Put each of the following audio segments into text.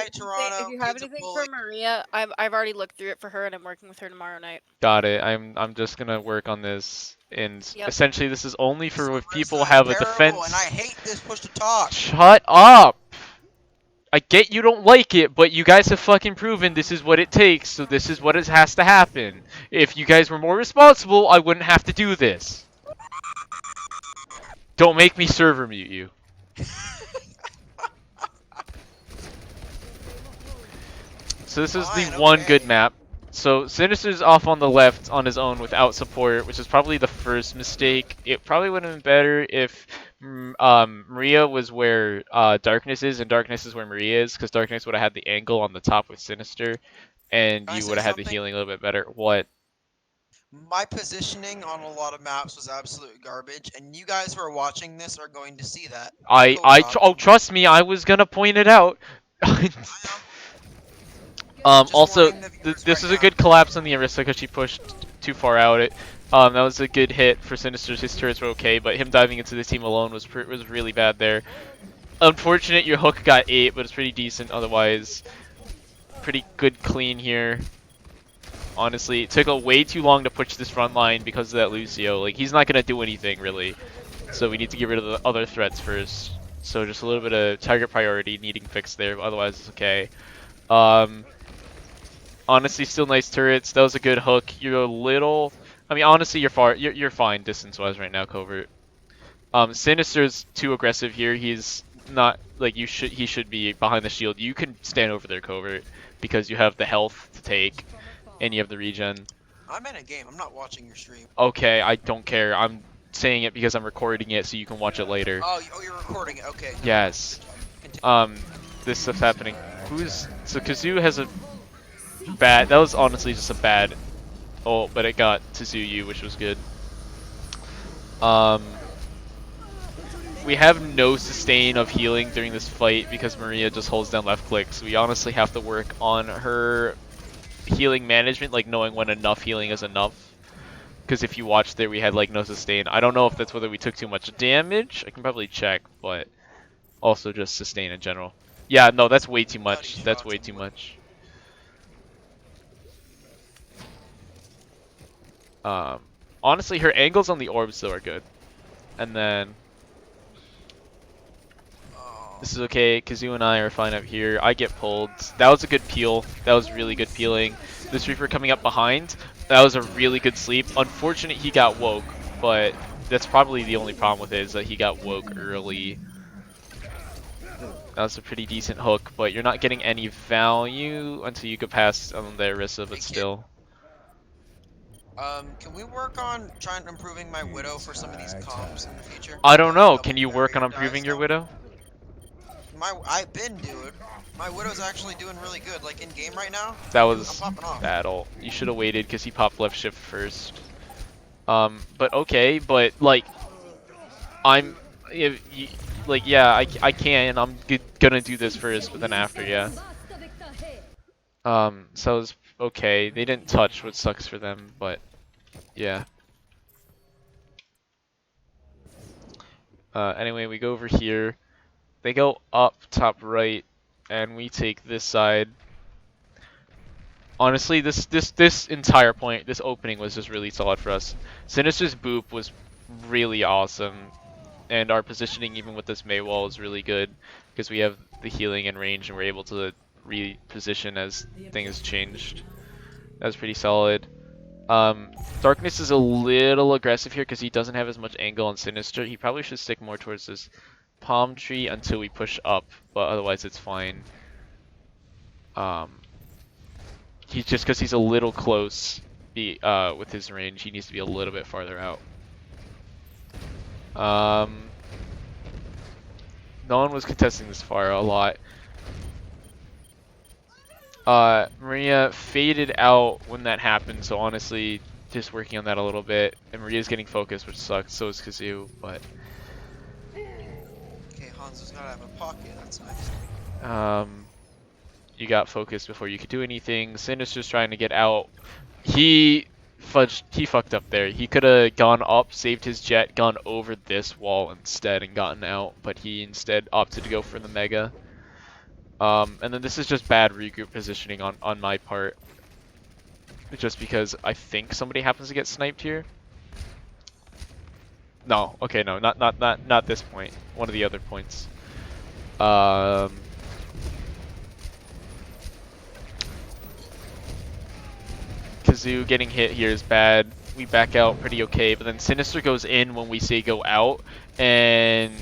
night, Toronto. If you have Kid's a anything bully. for Maria, I've already looked through it for her, and I'm working with her tomorrow night. Got it. I'm just gonna work on this, and Yep. essentially this is only for if people Sarissa is have a terrible, and I defense. hate this push to talk. Shut up! I get you don't like it, but you guys have fucking proven this is what it takes, so this is what it has to happen. If you guys were more responsible, I wouldn't have to do this. Don't make me server mute you. So this is the Fine, one good okay. map. So Sinister's off on the left on his own without support, which is probably the first mistake. It probably would have been better if Maria was where Darkness is, and Darkness is where Maria is, because Darkness would have had the angle on the top with Sinister, and Can I you say would have had the something? healing a little bit better. What? My positioning on a lot of maps was absolute garbage, and you guys who are watching this are going to see that. Oh, Co-opting. trust me, I was gonna point it out. I know. Just Also, warning the viewers this right is a now. good collapse on the Arista because she pushed too far out. That was a good hit for Sinister's. His turrets were okay, but him diving into the team alone was really bad there. Unfortunate, your hook got 8, but it's pretty decent otherwise. Pretty good clean here. Honestly, it took way too long to push this front line because of that Lucio. Like, he's not gonna do anything really. So we need to get rid of the other threats first. So just a little bit of target priority needing fixed there, otherwise it's okay. Um, Honestly, still nice turrets. That was a good hook. You're a little. I mean, honestly, you're fine distance-wise right now, Covert. Sinister's too aggressive here. He's not like you should. He should be behind the shield. You can stand over there, Covert, because you have the health to take, and you have the regen. I'm in a game. I'm not watching your stream. Okay, I don't care. I'm saying it because I'm recording it so you can watch it later. Oh, you're recording it. Okay, never mind. Yes. Continue. This stuff's happening. So Kazoo has a bad. That was honestly just a bad. Oh, but it got to Zuyu, which was good. Um, we have no sustain of healing during this fight because Maria just holds down left click. So we honestly have to work on her healing management, like knowing when enough healing is enough. Because if you watch there, we had like no sustain. I don't know if that's whether we took too much damage. I can probably check, but also just sustain in general. Yeah, no, that's way too Bloody much. That's shots way and too wood. much. Honestly, her angles on the orbs though are good. And then Oh. this is okay. Kazoo and I are fine up here. I get pulled. That was a good peel. That was really good peeling. This Reaper coming up behind. That was a really good sleep. Unfortunate he got woke, but that's probably the only problem with it is that he got woke early. That was a pretty decent hook, but you're not getting any value until you go past the Orisa, Hey but kid. still. Can we work on trying improving my Widow for some of these comps in the future? I don't The know. double Can you work on barrier die improving your stuff. Widow? I've been dude. My Widow's actually doing really good. Like in game right now, That I'm was popping off. battle. You should have waited because he popped left shift first. But okay, but like, I'm, if you, like, yeah, I can. I'm gonna do this first, but then after, yeah. So it was okay. They didn't touch, which sucks for them, but yeah. Anyway, we go over here. They go up top right, and we take this side. Honestly, this entire point, this opening was just really solid for us. Sinister's boop was really awesome, and our positioning even with this MOWL is really good because we have the healing and range, and we're able to reposition as things changed. That was pretty solid. Darkness is a little aggressive here because he doesn't have as much angle on Sinister. He probably should stick more towards this palm tree until we push up, but otherwise it's fine. He's just because he's a little close with his range, he needs to be a little bit farther out. No one was contesting this far a lot. Maria faded out when that happened, so honestly, just working on that a little bit. And Maria's getting focused, which sucks. So is Kazoo, but Okay, Hanzo's not out of a pocket. That's nice. you got focused before you could do anything. Sinister's trying to get out. He fucked up there. He could have gone up, saved his jet, gone over this wall instead, and gotten out. But he instead opted to go for the Mega. And then this is just bad regroup positioning on my part. Just because I think somebody happens to get sniped here. No, okay, no, not this point. One of the other points. Kazoo getting hit here is bad. We back out pretty okay, but then Sinister goes in when we say go out, and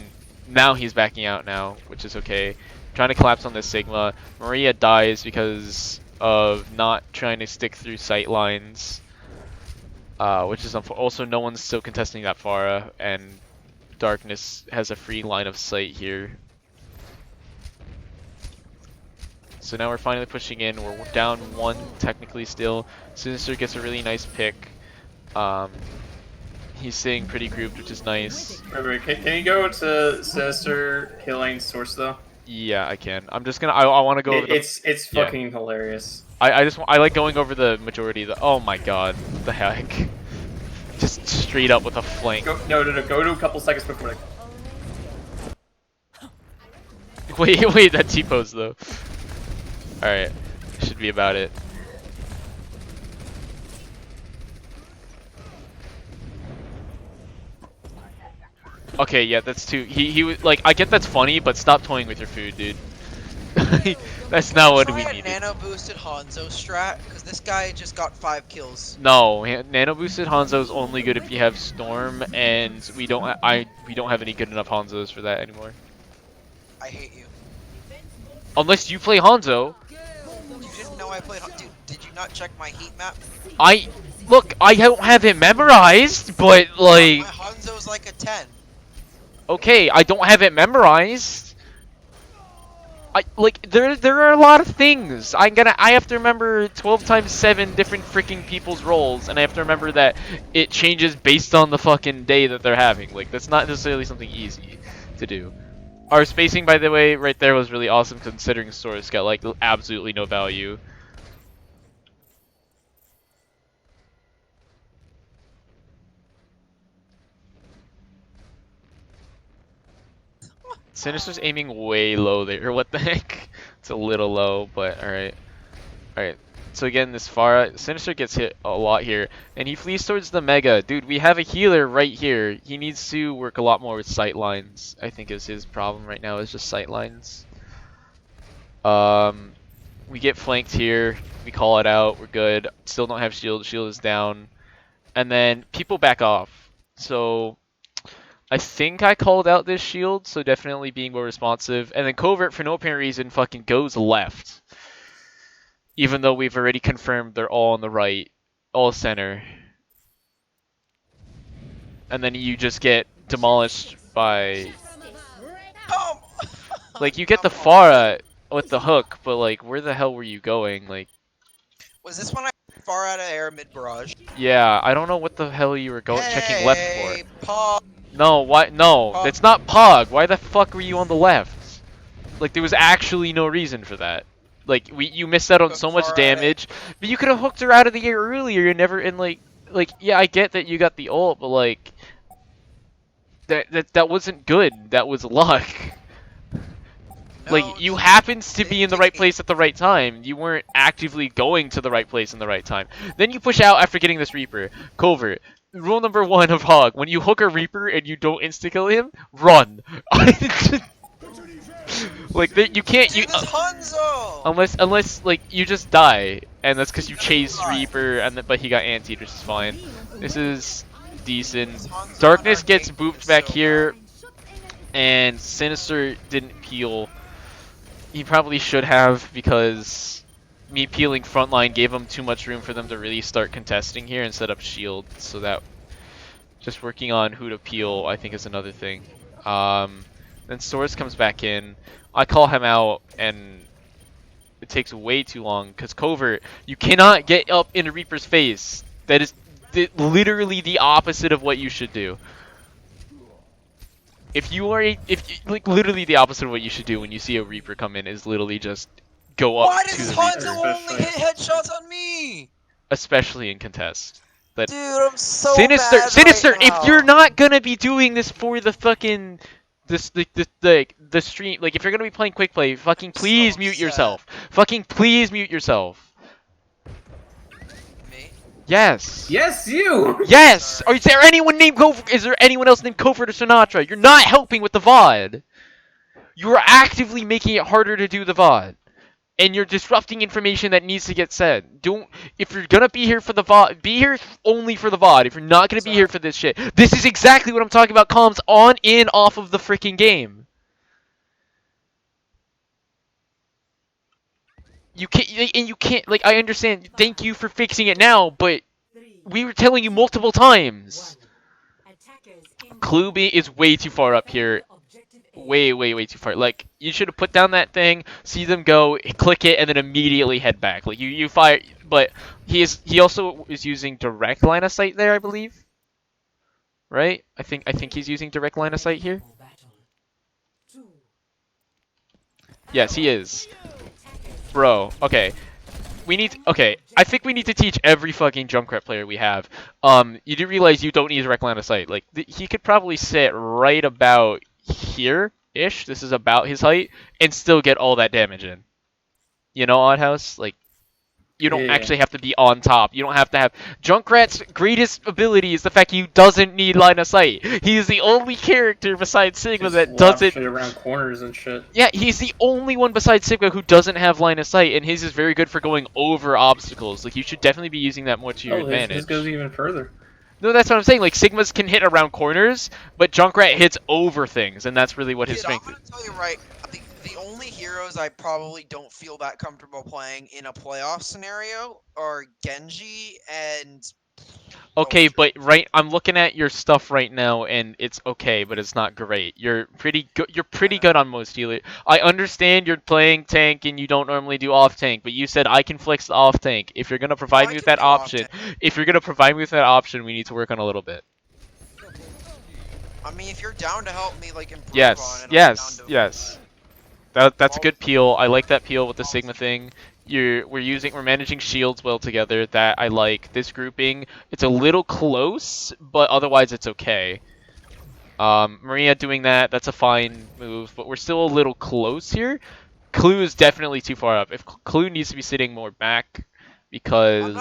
now he's backing out now, which is okay. Trying to collapse on this Sigma. Maria dies because of not trying to stick through sight lines, which is also no one's still contesting that Pharah, and Darkness has a free line of sight here. So now we're finally pushing in. We're down one technically still. Sinister gets a really nice pick. He's staying pretty grouped, which is nice. Wait, can you go to Sinister healing source though? Yeah, I can. I'm just gonna. I want to go over the. It's fucking hilarious. I like going over the majority of the. Oh my god, the heck! Just straight up with a flank. No. Go to a couple seconds before. Wait, that T-pose though. All right, should be about it. Okay, yeah, that's too. He was like, I get that's funny, but stop toying with your food, dude. That's not what we Try a needed. nano boosted Hanzo strat, because this guy just got 5 kills. No, nano boosted Hanzo is only good if you have Storm, and we don't. We don't have any good enough Hanzos for that anymore. I hate you. Unless you play Hanzo. You didn't know I played. Dude, did you not check my heat map? Look, I don't have it memorized, but like. My Hanzo's like a 10. Okay, I don't have it memorized. There are a lot of things. I have to remember 12 times 7 different freaking people's roles, and I have to remember that it changes based on the fucking day that they're having. Like, that's not necessarily something easy to do. Our spacing, by the way, right there was really awesome considering Source got like absolutely no value. Sinister's aiming way low there. What the heck? It's a little low, but alright. Alright. So again, this Pharah, Sinister gets hit a lot here, and he flees towards the Mega. Dude, we have a healer right here. He needs to work a lot more with sight lines, I think is his problem right now, is just sight lines. We get flanked here. We call it out. We're good. Still don't have shield. Shield is down. And then people back off. So I think I called out this shield, so definitely being more responsive. And then Covert, for no apparent reason, fucking goes left. Even though we've already confirmed they're all on the right. All center. And then you just get demolished by... Like, you get the Pharah with the hook, but like, where the hell were you going? Like... Was this when I far out of air mid barrage? Yeah, I don't know what the hell you were checking left for. Pog. No, why? No, Pog. it's not Pog. Why the fuck were you on the left? Like, there was actually no reason for that. Like, you missed out on so much damage, but you could have hooked her out of the air earlier and never, and like, yeah, I get that you got the ult, but like, that wasn't good. That was luck. No, like, you happened to be in the right place at the right time. You weren't actively going to the right place in the right time. Then you push out after getting this Reaper. Covert. Rule number 1 of Hog. When you hook a Reaper and you don't insta-kill him, run. Like, you can't... Dude, this Hanzo! Unless, like, you just die. And that's because you chased Reaper, but he got antied, which is fine. This is decent. Darkness gets booped back here. And Sinister didn't peel. He probably should have, because me peeling frontline gave him too much room for them to really start contesting here and set up shield. So that just working on who to peel, I think, is another thing. Then Source comes back in. I call him out, and it takes way too long because Covert, you cannot get up in a Reaper's face. That is literally the opposite of what you should do. If you are like literally the opposite of what you should do when you see a Reaper come in is literally just go up Why to does the Hanzo Reaper, only hit headshots on me? especially in contest. But Dude, I'm so Sinister, mad Sinister, right now. if you're not gonna be doing this for the fucking the stream, like, if you're gonna be playing quick play, fucking So please mute upset. yourself. Fucking please mute yourself. Me? Yes. Yes, you. Yes. Sorry. Is there anyone named Is there anyone else named Kofert or Sinatra? You're not helping with the VOD. You are actively making it harder to do the VOD. And you're disrupting information that needs to get said. Don't. If you're gonna be here for the VOD, be here only for the VOD. If you're not gonna be here for this shit, this is exactly what I'm talking about. Comms on and off of the freaking game. You can't, and you can't. Like, I understand. Thank you for fixing it now, but we were telling you multiple times. Clue B is way too far up here. Way too far. Like, you should have put down that thing, see them go, click it, and then immediately head back. Like, you fire, but he also is using direct line of sight there, I believe. Right? I think he's using direct line of sight here. Yes, he is. Bro, okay. Okay, I think we need to teach every fucking Junkrat player we have. You do realize you don't need direct line of sight. Like, he could probably sit right about here-ish, this is about his height, and still get all that damage in. You know, Oddhouse? Like, you don't Yeah. actually have to be on top. You don't have to have... Junkrat's greatest ability is the fact he doesn't need line of sight. He is the only character besides Sigma Just that lob doesn't... shit around corners and shit. Yeah, he's the only one besides Sigma who doesn't have line of sight, and his is very good for going over obstacles. Like, you should definitely be using that more to your advantage. His goes even further. No, that's what I'm saying. Like, Sigmas can hit around corners, but Junkrat hits over things, and that's really what his Kid, I'm strength is. gonna tell you right. The only heroes I probably don't feel that comfortable playing in a playoff scenario are Genji and. Okay, Soldier. but I'm looking at your stuff right now, and it's okay, but it's not great. You're pretty good. You're pretty good on most healers. I understand you're playing tank and you don't normally do off tank, but you said I can flex the off tank. If you're gonna provide I me with can that do off option, tank. if you're gonna provide me with that option, we need to work on a little bit. I mean, if you're down to help me, like improve on Yes, it, yes, I'm down to yes. That's a good peel. I like that peel with the Sigma thing. We're managing shields well together. That I like. This grouping, it's a little close, but otherwise it's okay. Maria doing that's a fine move, but we're still a little close here. Clue is definitely too far up. If Clue needs to be sitting more back, because I'm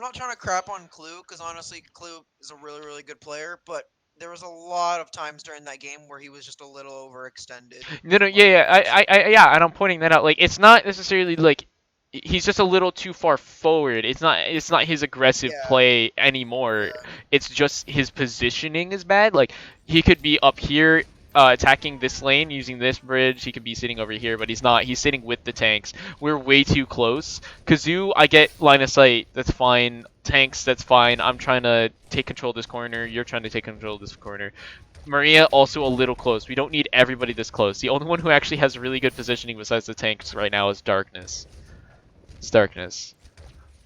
not trying to crap on Clue because honestly, Clue is a really good player, but there was a lot of times during that game where he was just a little overextended. no, yeah, and I'm pointing that out. Like, it's not necessarily like he's just a little too far forward. It's not his aggressive Yeah, play anymore. yeah. It's just his positioning is bad. Like, he could be up here attacking this lane using this bridge. He could be sitting over here, but he's not. He's sitting with the tanks. We're way too close. Kazoo, I get line of sight. That's fine. Tanks, that's fine. I'm trying to take control of this corner. You're trying to take control of this corner. Maria also a little close. We don't need everybody this close. The only one who actually has really good positioning besides the tanks right now is Darkness. It's Darkness.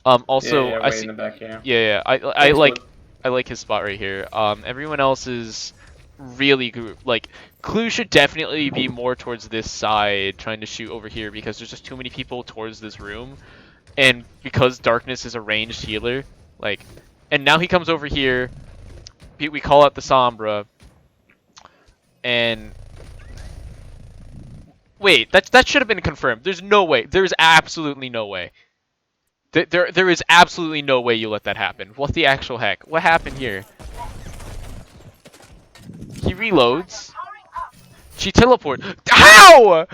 Also, yeah, I way see. in the back, yeah. Yeah, I Thanks, like bud. I like his spot right here. Everyone else is really good. Like, Clue should definitely be more towards this side, trying to shoot over here because there's just too many people towards this room, and because Darkness is a ranged healer, like, and now he comes over here. We call out the Sombra, and wait, that should have been confirmed. There's no way. There's absolutely no way. There is absolutely no way you let that happen. What the actual heck? What happened here? He reloads. She teleports. How?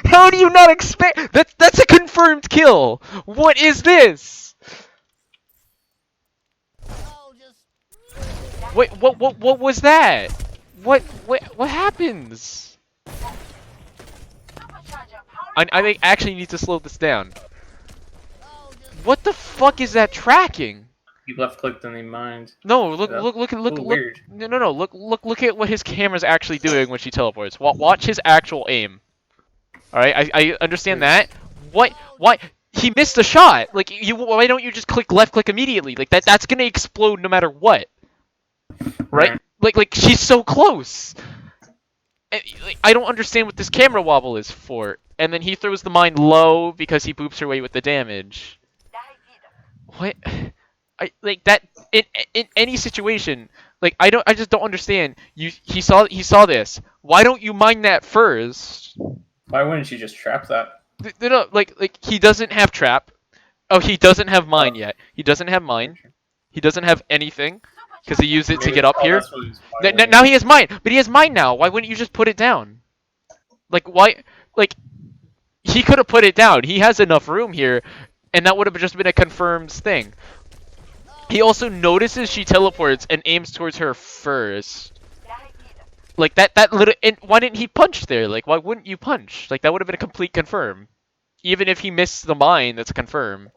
How do you not expect? That's a confirmed kill. What is this? Wait, what was that? What happens? I think actually need to slow this down. What the fuck is that tracking? You left clicked in the mind. No, look Yeah. look Ooh, weird. no, look at what his camera's actually doing when she teleports. Watch his actual aim. All right, I understand that. What? Why? He missed a shot. Like, why don't you just left click immediately? Like, that's gonna explode no matter what. Right? Like she's so close. And, like, I don't understand what this camera wobble is for. And then he throws the mine low because he boops her way with the damage. What? I like that in any situation. Like I just don't understand. He saw this. Why don't you mine that first? Why wouldn't you just trap that? No, like he doesn't have trap. Oh, he doesn't have mine Oh, yet. He doesn't have mine. He doesn't have anything because he used it to maybe. get up Oh, here. that's what he's mining. Now he has mine, but he has mine now. Why wouldn't you just put it down? Like why? Like he could have put it down. He has enough room here, and that would have just been a confirmed thing. He also notices she teleports and aims towards her first. Like that little. And why didn't he punch there? Like why wouldn't you punch? Like that would have been a complete confirm. Even if he missed the mine, that's a confirm.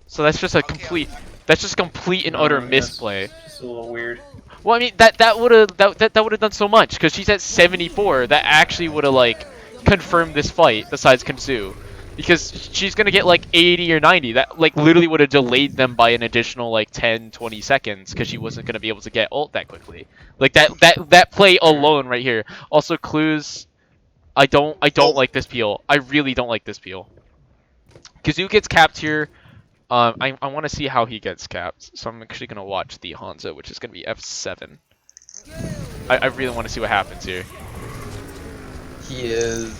So that's just a complete. That's just complete and utter misplay. Just a little weird. Well, I mean that would have that would have done so much because she's at 74. That actually would have like confirmed this fight. Besides Kansu, because she's gonna get like 80 or 90. That like literally would have delayed them by an additional like 10, 20 seconds because she wasn't gonna be able to get ult that quickly. Like that play alone right here. Also clues. I don't like this peel. I really don't like this peel. Kazu gets capped here. I want to see how he gets capped, so I'm actually going to watch the Hanzo, which is going to be F7. I really want to see what happens here. He is.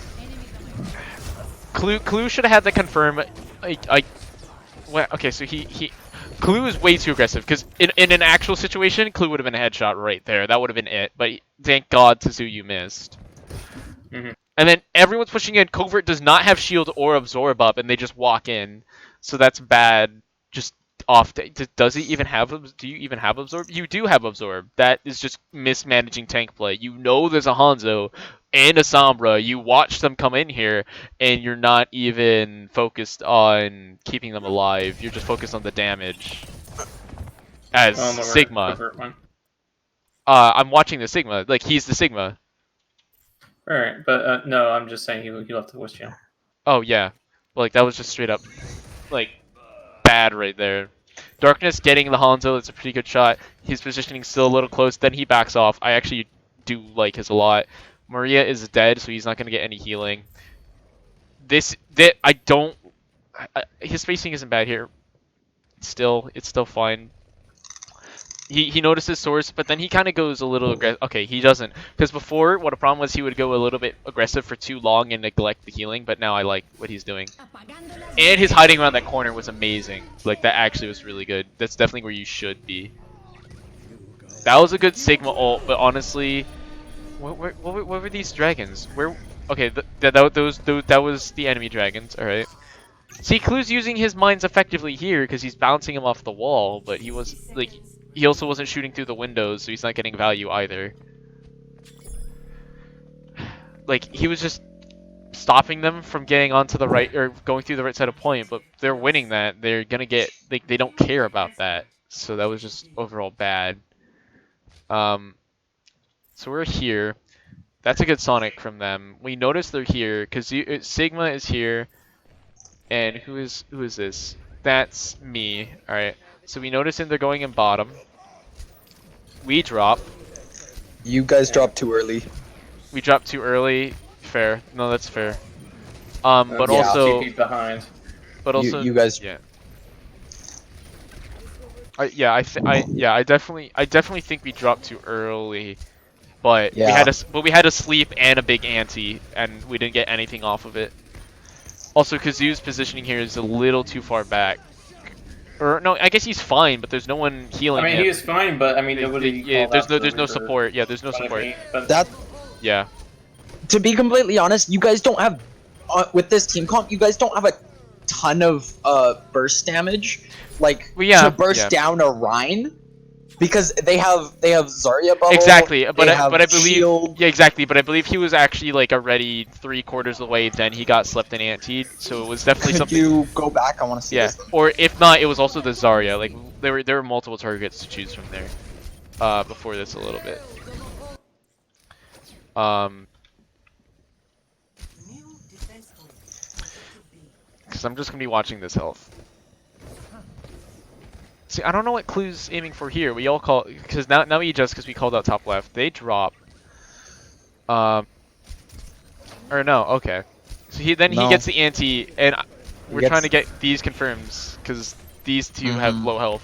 Clue should have had the confirm. Well, okay, so Clue is way too aggressive, because in an actual situation, Clue would have been a headshot right there. That would have been it, but thank God Tsuyu missed. And then everyone's pushing in. Covert does not have shield or absorb up, and they just walk in. So that's bad. Just off. Does he even have? Do you even have absorb? You do have absorb. That is just mismanaging tank play. You know there's a Hanzo and a Sombra. You watch them come in here, and you're not even focused on keeping them alive. You're just focused on the damage. As Sigma. I'm watching the Sigma. Like he's the Sigma. Alright, but no, I'm just saying he left the voice channel. Oh yeah, like that was just straight up, like, bad right there. Darkness getting the Hanzo, that's a pretty good shot. His positioning still a little close, then he backs off. I actually do like his a lot. Maria is dead, so he's not going to get any healing. His spacing isn't bad here. It's still fine. He notices source, but then he kind of goes a little aggressive. Okay, he doesn't. Because before, what a problem was he would go a little bit aggressive for too long and neglect the healing, but now I like what he's doing. And his hiding around that corner was amazing. Like, that actually was really good. That's definitely where you should be. That was a good Sigma ult, but honestly, what were these dragons? Where? Okay, that was the enemy dragons. All right. See, Clue's using his mines effectively here because he's bouncing him off the wall, but he was like. He also wasn't shooting through the windows, so he's not getting value either. Like, he was just stopping them from getting onto the right, or going through the right side of point, but they're winning that. They're gonna get, they don't care about that. So that was just overall bad. So we're here. That's a good Sonic from them. We notice they're here, because Sigma is here. And who is this? That's me. Alright. So we notice they're going in bottom. We drop. You guys dropped too early. We dropped too early. Fair. No, that's fair. But yeah. also. Behind. But also. You guys. Yeah. I definitely think we dropped too early. But yeah. we had a sleep and a big ante, and we didn't get anything off of it. Also, Kazu's positioning here is a little too far back. Or no, I guess he's fine, but there's no one healing him. I mean, he is fine, but I mean, nobody. Yeah, there's no support. Yeah, there's no support. That. Yeah. To be completely honest, you guys don't have with this team comp. You guys don't have a ton of burst damage, like to burst down a Rhine. Because they have Zarya bubble. Exactly, but I believe shield. Yeah, exactly, but I believe he was actually like already 3/4 of the way. Then he got slept and antied, so it was definitely something. Could you go back? I want to see. Yeah, this. or if not, it was also the Zarya. Like there were multiple targets to choose from there. Before this a little bit. Because I'm just gonna be watching this health. See, I don't know what Clue's aiming for here. We all call, because now he just, because we called out top left. They drop. Or no, okay. So he gets the ante, and we're trying to get these confirms, because these two have low health.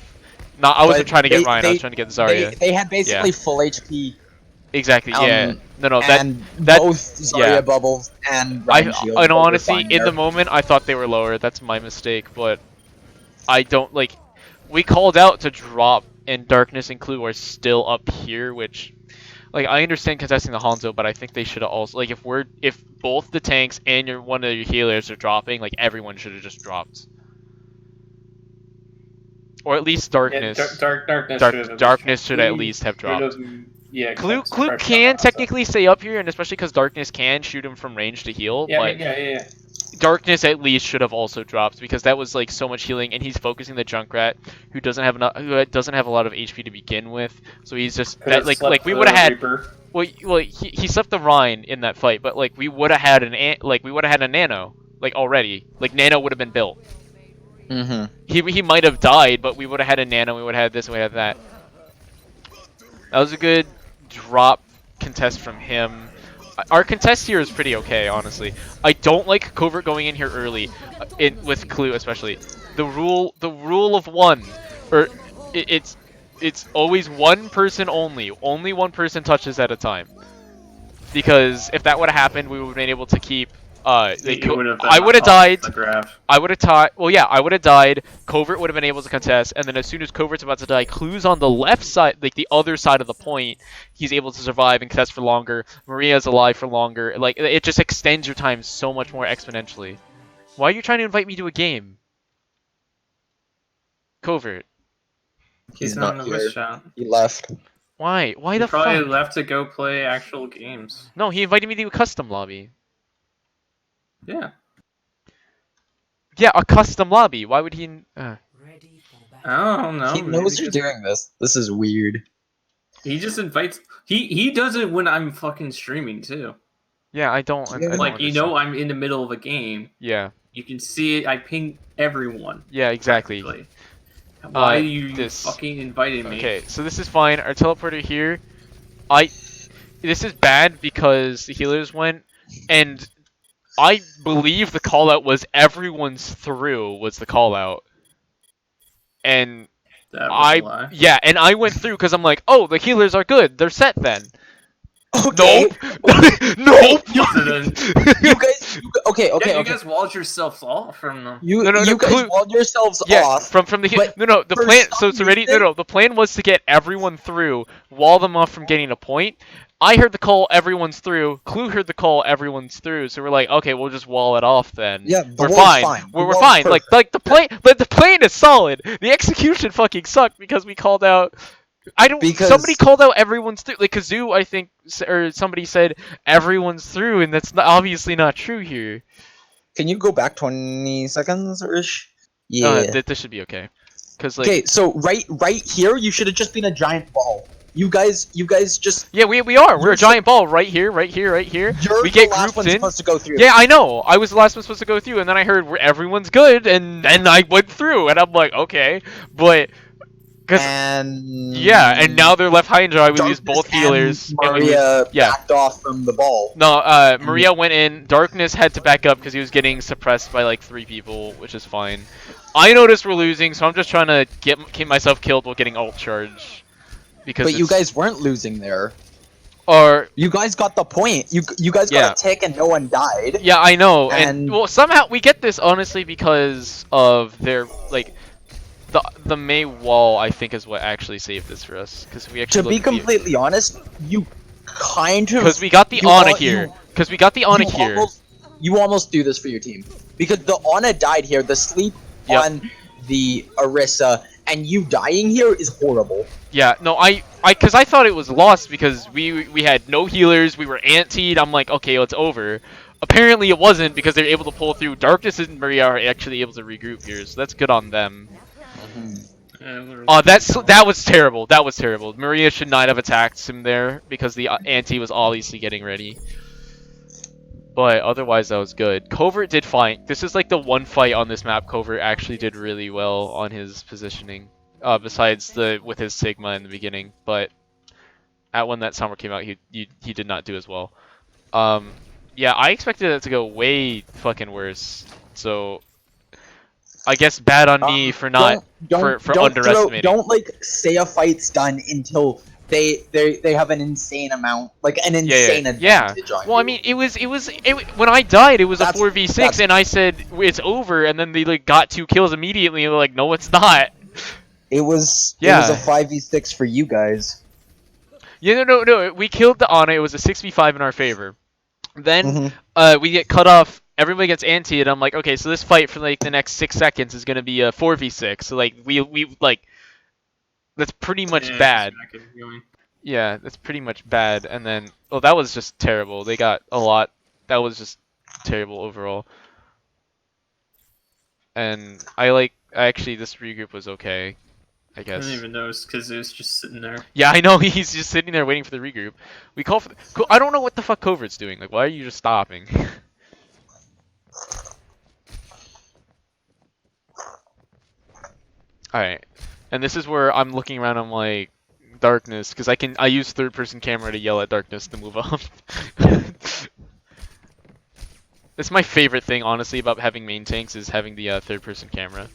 No, I wasn't But trying to get Ryan. I was trying to get Zarya. They had basically full HP. Exactly. Yeah. No. And That both Zarya bubbles and Ryan shields. And honestly, in the moment, I thought they were lower. That's my mistake. But I don't like. We called out to drop, and Darkness and Clue are still up here, which. Like, I understand contesting the Hanzo, but I think they should have also, like, if both the tanks and one of your healers are dropping, like, everyone should have just dropped. Or at least Darkness. Yeah, Darkness should at least have dropped. Clue can technically stay up here, and especially because Darkness can shoot him from range to heal, but Darkness at least should have also dropped, because that was, like, so much healing, and he's focusing the Junkrat, who doesn't have a lot of HP to begin with, so he's just, that, like we would have had, well, he slept the Rhine in that fight, but, like, we would have had a Nano, like, already, like, Nano would have been built. He might have died, but we would have had a Nano, we would have had this, we would have that. That was a good drop contest from him. Our contest here is pretty okay, honestly. I don't like Covert going in here early, with Clue especially. The rule of one, or it's always one person only. Only one person touches at a time. Because if that would have happened, we would have been able to keep. I would have died. I would have died. Well, yeah, I would have died. Covert would have been able to contest, and then as soon as Covert's about to die, Clue's on the left side, like the other side of the point. He's able to survive and contest for longer. Maria's alive for longer. Like, it just extends your time so much more exponentially. Why are you trying to invite me to a game? Covert. He's not here. He left. Why? Why the fuck? He probably left to go play actual games. No, he invited me to a custom lobby. Yeah. Yeah, a custom lobby. Why would he? I don't know. He knows you're doing this. This is weird. He just invites. He does it when I'm fucking streaming too. Yeah, I don't. Like, you know, I'm in the middle of a game. Yeah. You can see it. I ping everyone. Yeah, exactly. Why are you fucking inviting me? Okay, so this is fine. Our teleporter here. This is bad because the healers went, and I believe the call out was everyone's through was the call out. And yeah, and I went through because I'm like, oh, the healers are good. They're set then. Okay. Nope. Nope. You guys. Okay. You guys walled yourselves off from them. You guys walled yourselves off. From the the plan. So it's already the plan was to get everyone through, wall them off from getting a point. I heard the call, everyone's through. Clue heard the call, everyone's through. So we're like, okay, we'll just wall it off then. Yeah, we're fine. We're fine. Like the plan, but the plan is solid. The execution fucking sucked because we called out. Somebody called out everyone's through. Like Kazoo, I think, or somebody said everyone's through, and that's obviously not true here. Can you go back 20 seconds or ish? Yeah. This should be okay. Okay, so right here, you should have just been a giant ball. You guys just. Yeah, we are. We're a giant ball right here. We get the last grouped in. Supposed to go through. Yeah, I know. I was the last one supposed to go through, and then I heard everyone's good, and then I went through, and I'm like, okay, but. And now they're left high and dry. We lose both healers. Maria backed off from the ball. No, Maria went in. Darkness had to back up because he was getting suppressed by like 3 people, which is fine. I noticed we're losing, so I'm just trying to keep myself killed while getting ult charge. But you guys weren't losing there. Or you guys got the point. You guys got a tick and no one died. Yeah, I know. And well, somehow we get this honestly because of their like. The MOWL, I think, is what actually saved this for us. Because we actually. To be completely honest, you kind of. Because we got the Ana here. You almost do this for your team. Because the Ana died here, the sleep on the Orisa, and you dying here is horrible. Yeah, no, because I thought it was lost because we had no healers, we were antied. I'm like, okay, it's over. Apparently it wasn't because they're able to pull through. Darkness and Maria are actually able to regroup here, so that's good on them. That was terrible. That was terrible. Maria should not have attacked him there because the anti was obviously getting ready. But otherwise, that was good. Covert did fine. This is like the one fight on this map Covert actually did really well on his positioning. Besides with his Sigma in the beginning, but when that summer came out, he did not do as well. Yeah, I expected it to go way fucking worse. So I guess bad on me for not for underestimating. Don't like say a fight's done until they have an insane amount, like an insane advantage on Well, I you. mean, it was when I died, it was a That's- 4v6, and I said it's over, and then they like got 2 kills immediately, and they're like, no, it's not. It was a 5v6 for you guys. Yeah, no, we killed the Ana. It was a 6v5 in our favor. Then Mm-hmm. we get cut off. Everybody gets anti, and I'm like, okay, so this fight for like the next 6 seconds is gonna be a 4v6. So like we like that's pretty much bad. Yeah, that's pretty much bad. And then that was just terrible. They got a lot. That was just terrible overall. And actually this regroup was okay, I guess. I didn't even notice because it was just sitting there. Yeah, I know, he's just sitting there waiting for the regroup. We call for I don't know what the fuck Covert's doing. Like, why are you just stopping? Alright. And this is where I'm looking around, I'm like, darkness, because I use third-person camera to yell at darkness to move up. That's my favorite thing, honestly, about having main tanks, is having the third-person camera.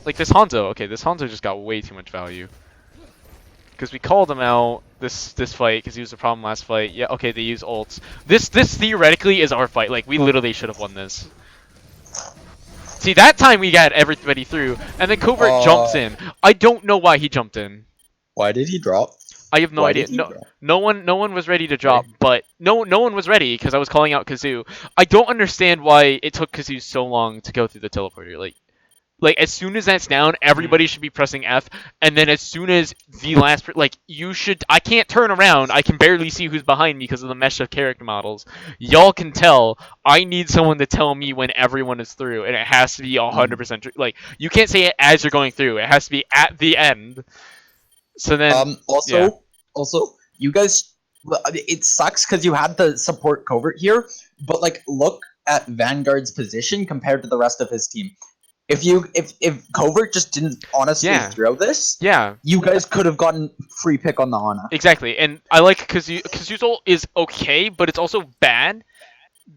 Like this Hanzo, okay, this Hanzo just got way too much value. Because we called him out this fight, because he was a problem last fight. Yeah, okay, they use ults. This theoretically is our fight. Like, we literally should have won this. See, that time we got everybody through, and then Covert jumps in. I don't know why he jumped in. Why did he drop? I have no idea. No one was ready to drop, but no one was ready because I was calling out Kazoo. I don't understand why it took Kazoo so long to go through the teleporter. Like as soon as that's down, everybody should be pressing F, and then as soon as the last, you should. I can't turn around. I can barely see who's behind me because of the mesh of character models. Y'all can tell. I need someone to tell me when everyone is through, and it has to be 100% true. Like, you can't say it as you're going through. It has to be at the end. So then, also, you guys, it sucks because you had the support Covert here, but like, look at Vanguard's position compared to the rest of his team. If Covert just didn't honestly throw this, you guys could have gotten free pick on the Ana. Exactly, and I like Kazoo's ult is okay, but it's also bad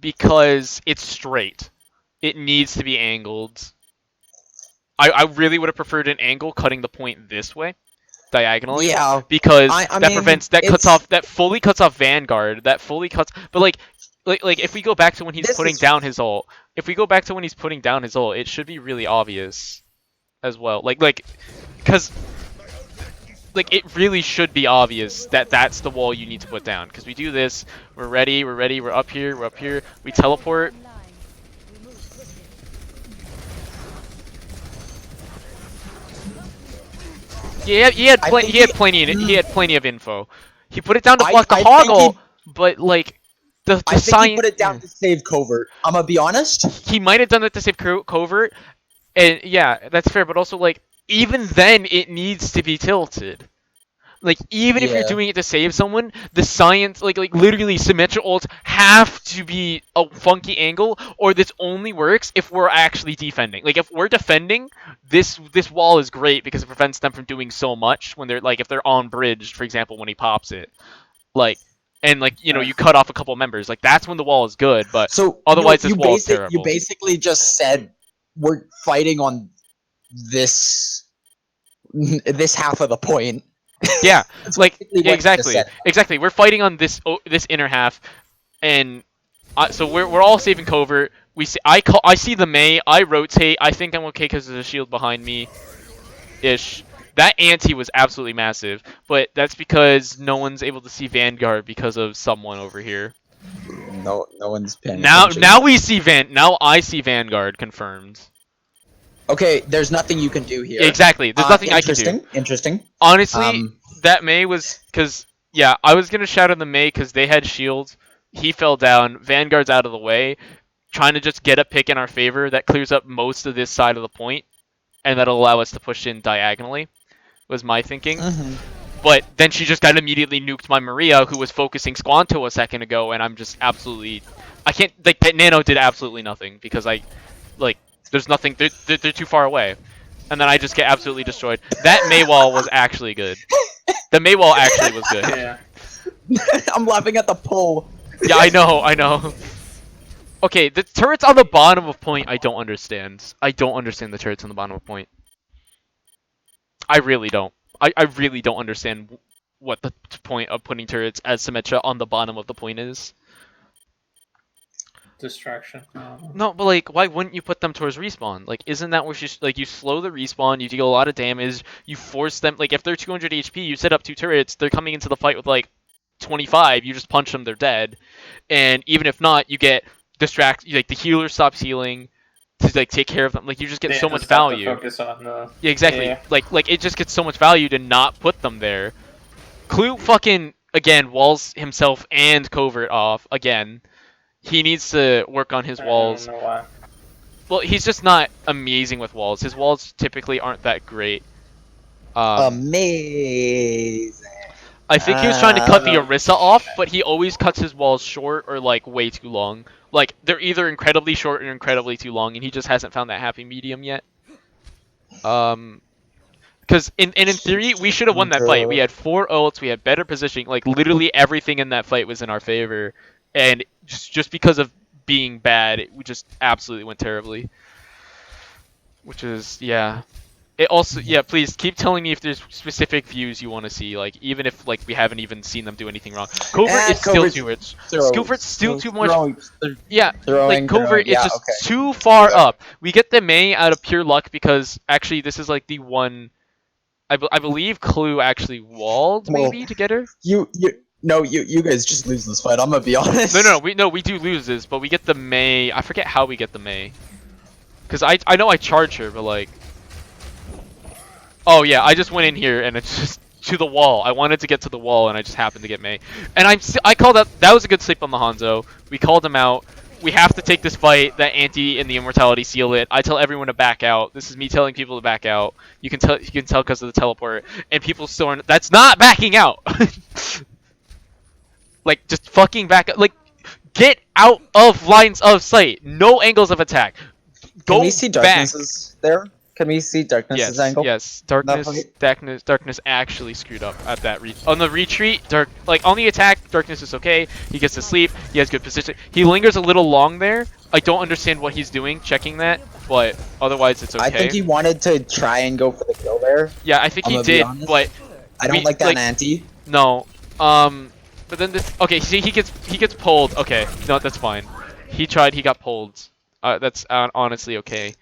because it's straight. It needs to be angled. I really would have preferred an angle cutting the point this way, diagonally. Yeah. Because that fully cuts off Vanguard. That fully cuts. But like if we go back to when he's putting down his ult, it should be really obvious as well. Because it really should be obvious that that's the wall you need to put down. Because we do this, we're ready, we're up here, we teleport. Yeah, he had plenty of info. He put it down to block the hoggle, but like the science. He put it down to save Covert. I'm gonna be honest. He might have done it to save Covert, and yeah, that's fair. But also, like, even then, it needs to be tilted. Like, even if you're doing it to save someone, the science, like literally symmetrical ults have to be a funky angle, or this only works if we're actually defending. Like, if we're defending, this wall is great because it prevents them from doing so much when they're, like, if they're on bridge, for example, when he pops it. Like, and, like, you know, you cut off a couple members. Like, that's when the wall is good, but otherwise this wall is terrible. You basically just said we're fighting on this half of the point. Yeah, like exactly. We're fighting on this inner half, and so we're all saving Covert. I see the Mei. I rotate. I think I'm okay because there's a shield behind me, ish. That anti was absolutely massive, but that's because no one's able to see Vanguard because of someone over here. No one's paying attention. Now I see Vanguard confirmed. Okay, there's nothing you can do here. Exactly, there's nothing I can do. Interesting. Honestly, that Mei was because I was gonna shout at the Mei because they had shields. He fell down. Vanguard's out of the way, trying to just get a pick in our favor that clears up most of this side of the point, and that'll allow us to push in diagonally. Was my thinking. But then she just got immediately nuked my Maria, who was focusing Squanto a second ago, and I'm just absolutely, I can't, like, that Nano did absolutely nothing because there's nothing, they're too far away. And then I just get absolutely destroyed. That MOWL was actually good. The MOWL actually was good. Yeah. I'm laughing at the pull. Yeah, I know. Okay, the turrets on the bottom of point, I don't understand. I don't understand the turrets on the bottom of point. I really don't. I really don't understand what the point of putting turrets as Symmetra on the bottom of the point is. Distraction. No, but like, why wouldn't you put them towards respawn? Like, isn't that what you like? You slow the respawn, you deal a lot of damage, you force them. Like, if they're 200 HP, you set up 2 turrets. They're coming into the fight with like 25. You just punch them, they're dead. And even if not, you get distract. Like the healer stops healing to like take care of them. Like you just get so much value. Focus on the... Yeah, exactly. Yeah. Like it just gets so much value to not put them there. Clue fucking again walls himself and Covert off again. He needs to work on his walls. I don't know why. Well, he's just not amazing with walls. His walls typically aren't that great. Amazing. I think he was trying to cut the no. Orisa off, but he always cuts his walls short or like way too long. Like they're either incredibly short or incredibly too long, and he just hasn't found that happy medium yet. Because in theory, we should have won that fight. We had 4 ults, we had better positioning, like literally everything in that fight was in our favor, and just because of being bad, we just absolutely went terribly. Which is, yeah. It also, yeah, please keep telling me if there's specific views you want to see, like even if like we haven't even seen them do anything wrong. Covert is still too much. Covert's still too much. Yeah, like Covert is just too far up. We get the Mei out of pure luck because actually this is like the one. I believe Clue actually walled maybe to get her. You guys just lose this fight. I'm gonna be honest. No, we do lose this, but we get the Mei. I forget how we get the Mei. Cause I know I charge her, but like. Oh yeah, I just went in here and it's just to the wall. I wanted to get to the wall and I just happened to get Mei. And I called out. That was a good sleep on the Hanzo. We called him out. We have to take this fight. That Anti and the Immortality seal it. I tell everyone to back out. This is me telling people to back out. You can tell because of the teleport. And people still aren't. That's not backing out. Like just fucking back up. Like get out of lines of sight. No angles of attack. Go Can we see darknesses there? Can we see darkness's angle? Yes, darkness actually screwed up at that on the retreat. Like on the attack, darkness is okay. He gets to sleep. He has good position. He lingers a little long there. I don't understand what he's doing, checking that, but otherwise it's okay. I think he wanted to try and go for the kill there. Yeah, I think he did, but I don't like that anti. No, but then this. Okay, see, he gets pulled. Okay, no, that's fine. He tried. He got pulled. That's honestly okay.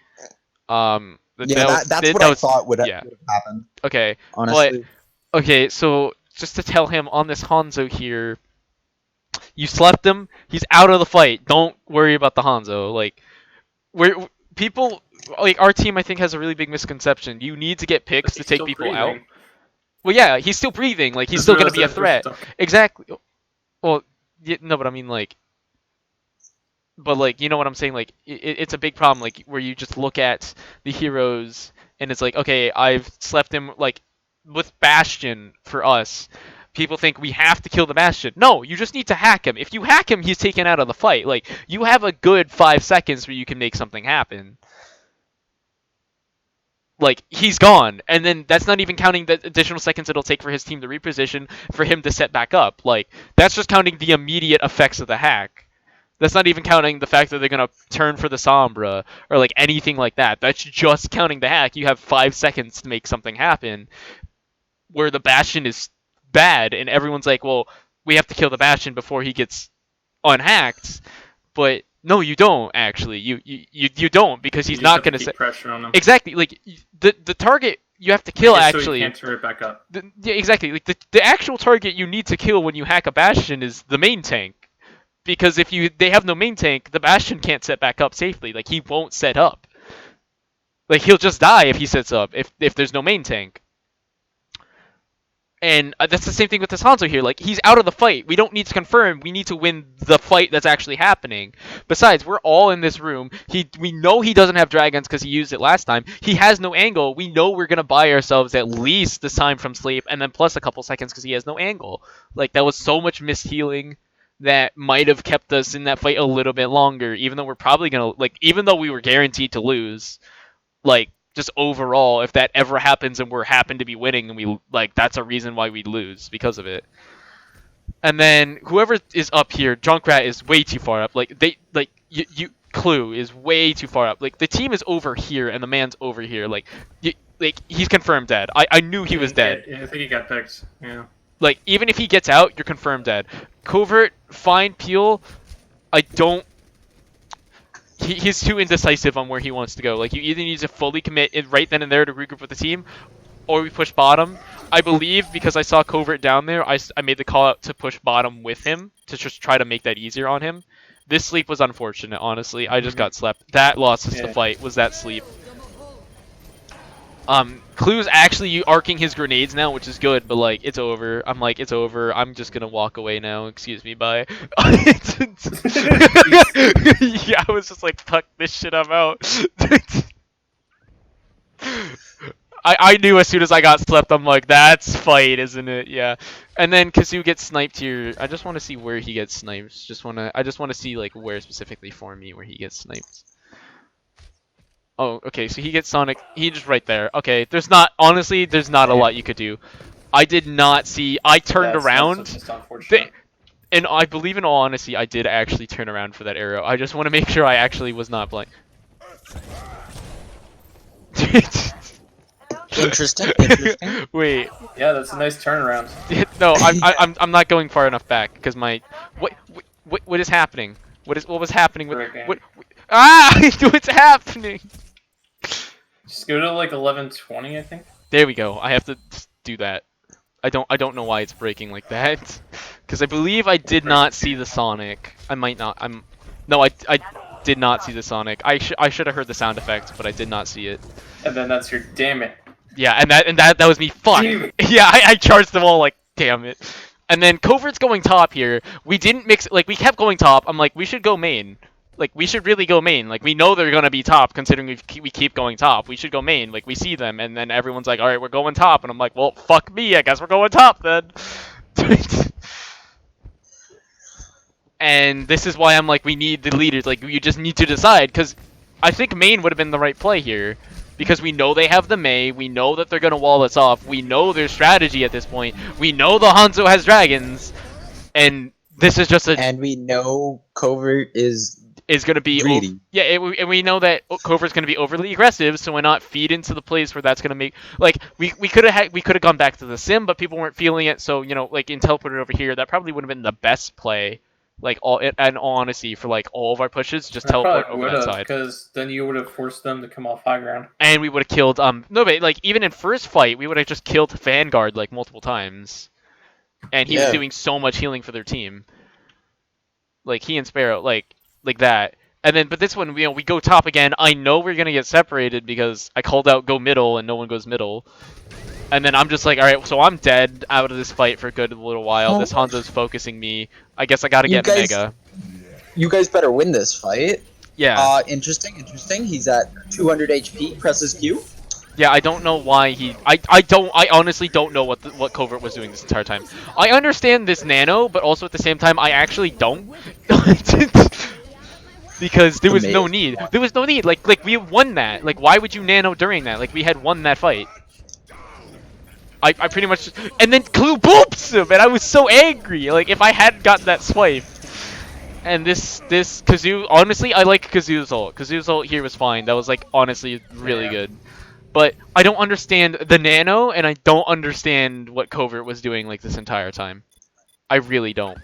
That's what I thought would have happened. Okay, honestly. But, okay, so just to tell him on this Hanzo here, you slept him. He's out of the fight. Don't worry about the Hanzo. Like, people like our team, I think, has a really big misconception. You need to get picks to take people out. Well, yeah, he's still breathing. Like, he's still gonna be a threat. Exactly. Well, no, but I mean, like. But like, you know what I'm saying? Like, it's a big problem. Like, where you just look at the heroes and it's like, okay, I've slept him. Like, with Bastion for us, people think we have to kill the Bastion. No, you just need to hack him. If you hack him, he's taken out of the fight. Like, you have a good 5 seconds where you can make something happen. Like, he's gone, and then that's not even counting the additional seconds it'll take for his team to reposition, for him to set back up. Like, that's just counting the immediate effects of the hack. That's not even counting the fact that they're going to turn for the Sombra or like anything like that. That's just counting the hack. You have 5 seconds to make something happen where the Bastion is bad and everyone's like, well, we have to kill the Bastion before he gets unhacked. But no, you don't actually. You don't because he's not going to set pressure on him. Exactly. Like the target you have to kill actually. So he can't turn it back up. Yeah, exactly. Like the actual target you need to kill when you hack a Bastion is the main tank. Because if they have no main tank, the Bastion can't set back up safely. Like, he won't set up. Like, he'll just die if he sets up, if there's no main tank. And that's the same thing with this Hanzo here. Like, he's out of the fight. We don't need to confirm. We need to win the fight that's actually happening. Besides, we're all in this room. We know he doesn't have dragons because he used it last time. He has no angle. We know we're going to buy ourselves at least this time from sleep, and then plus a couple seconds because he has no angle. Like, that was so much missed healing that might have kept us in that fight a little bit longer, even though we're probably gonna even though we were guaranteed to lose, like just overall, if that ever happens and we're happen to be winning and we that's a reason why we lose because of it. And then whoever is up here, Junkrat is way too far up. Like Clue is way too far up. Like the team is over here and the man's over here. Like he's confirmed dead. I knew he was dead. Yeah, I think he got picked. Yeah. Like even if he gets out, you're confirmed dead. Covert, fine, Peel. I don't. He's too indecisive on where he wants to go. Like you either need to fully commit right then and there to regroup with the team, or we push bottom. I believe because I saw Covert down there, I made the call out to push bottom with him to just try to make that easier on him. This sleep was unfortunate, honestly. I just got slept. That lost us the fight, was that sleep. Clue's actually arcing his grenades now, which is good, but like, it's over. I'm like, it's over. I'm just gonna walk away now. Excuse me, bye. Yeah, I was just like, fuck this shit, I'm out. I knew as soon as I got slept, I'm like, that's fight, isn't it? Yeah. And then Kazoo gets sniped here. I just want to see where he gets sniped. I just want to see like where specifically for me where he gets sniped. Oh, okay, so he gets Sonic. He's just right there. Okay, honestly, there's not a lot you could do. I did not see. I turned around. And I believe in all honesty, I did actually turn around for that arrow. I just want to make sure I actually was not blind. Interesting. Wait. Yeah, that's a nice turnaround. No, I'm not going far enough back because my what is happening? What was happening with what's happening? Just go to like 11:20, I think. There we go. I have to do that. I don't know why it's breaking like that. Because I believe I did not see the Sonic. I might not. No, I did not see the Sonic. I should have heard the sound effect, but I did not see it. And then that's your damn it. Yeah, and that was me. Fuck. Yeah, I charged them all like damn it. And then Covert's going top here. We didn't mix like we kept going top. I'm like we should go main. Like we should really go main. Like we know they're gonna be top considering we keep going top. We should go main. Like we see them, and then everyone's like, all right, we're going top, and I'm like, well, fuck me. I guess we're going top then. And this is why I'm like, we need the leaders. Like you just need to decide because I think main would have been the right play here. Because we know they have the Mei, we know that they're going to wall us off, we know their strategy at this point, we know the Hanzo has dragons, and this is just a... And we know Covert is going to be... greedy. Yeah, and we know that Covert's going to be overly aggressive, so why not feed into the place where that's going to make... Like, we could have gone back to the sim, but people weren't feeling it, so, you know, like, in teleported over here, that probably would have been the best play. Like in all honesty, for like all of our pushes, just teleport over that side. Because then you would have forced them to come off high ground. And we would have killed no, but like even in first fight, we would have just killed Vanguard like multiple times. And he was doing so much healing for their team. Like he and Sparrow, like that. And then, but this one, you know, we go top again. I know we're gonna get separated because I called out go middle and no one goes middle. And then I'm just like, all right, so I'm dead out of this fight for a good little while. This Hanzo's focusing me. I guess I gotta get Mega. You guys better win this fight. Yeah. Interesting. He's at 200 HP. Presses Q. Yeah, I don't know why he. I honestly don't know what Covert was doing this entire time. I understand this nano, but also at the same time, I actually don't. Because there was no need. There was no need. Like we won that. Like why would you nano during that? Like we had won that fight. I pretty much, and then Clue boops him, and I was so angry. Like if I hadn't gotten that swipe, and this Kazoo, honestly, I like Kazoo's ult. Kazoo's ult here was fine. That was like honestly really good. But I don't understand the nano, and I don't understand what Covert was doing like this entire time. I really don't.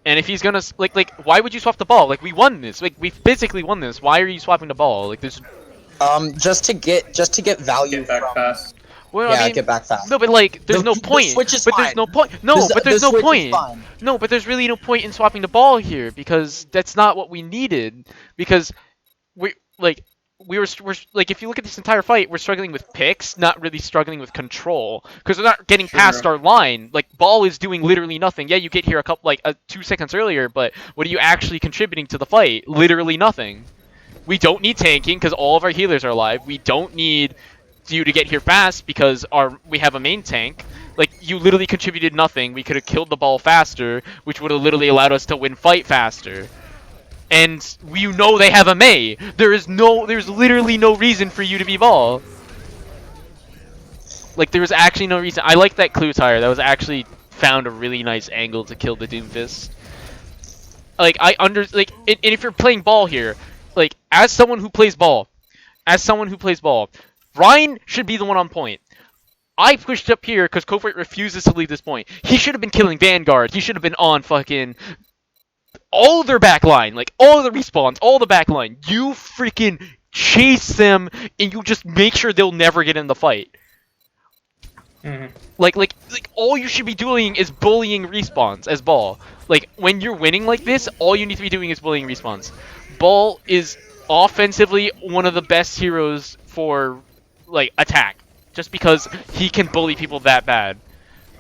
And if he's gonna like, why would you swap the ball? Like we won this. Like we physically won this. Why are you swapping the ball? Like there's. Just to get value back from. Fast. Well, yeah, I mean, get back fast. No, but like, there's no point. There's no point. No, but there's no point. No, but there's really no point in swapping the ball here because that's not what we needed. Because we're like, if you look at this entire fight, we're struggling with picks, not really struggling with control, because we're not getting past our line. Like, ball is doing literally nothing. Yeah, you get here 2 seconds earlier, but what are you actually contributing to the fight? Literally nothing. We don't need tanking because all of our healers are alive. We don't need you to get here fast because we have a main tank. Like, you literally contributed nothing. We could have killed the ball faster, which would have literally allowed us to win fight faster. And you know they have a Mei. There's literally no reason for you to be ball. Like, there was actually no reason. I like that Clue tire. That was actually found a really nice angle to kill the Doomfist. Like and if you're playing ball here, like as someone who plays ball, Ryan should be the one on point. I pushed up here because Covert refuses to leave this point. He should have been killing Vanguard. He should have been on fucking all their back line, like all the respawns, all the back line. You freaking chase them and you just make sure they'll never get in the fight. Like all you should be doing is bullying respawns as ball. Like when you're winning like this, all you need to be doing is bullying respawns. Ball is offensively one of the best heroes for like attack, just because he can bully people that bad.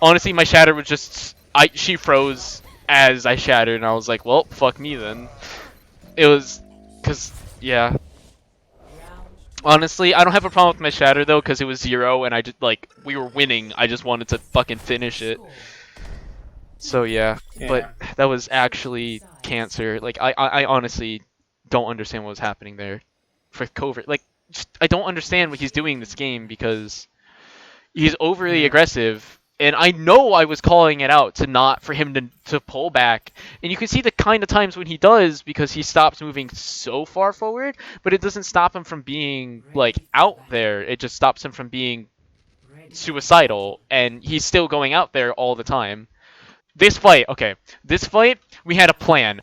Honestly, my shatter was just she froze as I shattered, and I was like, well, fuck me then. It was because yeah. Honestly, I don't have a problem with my shatter though, because it was 0 and I just like we were winning. I just wanted to fucking finish it. So yeah, but that was actually cancer. Like I honestly don't understand what was happening there for Covert. Like I don't understand what he's doing this game because he's overly aggressive. And I know I was calling it out for him to pull back. And you can see the kind of times when he does because he stops moving so far forward, but it doesn't stop him from being like out there. It just stops him from being suicidal, and he's still going out there all the time. This fight, we had a plan.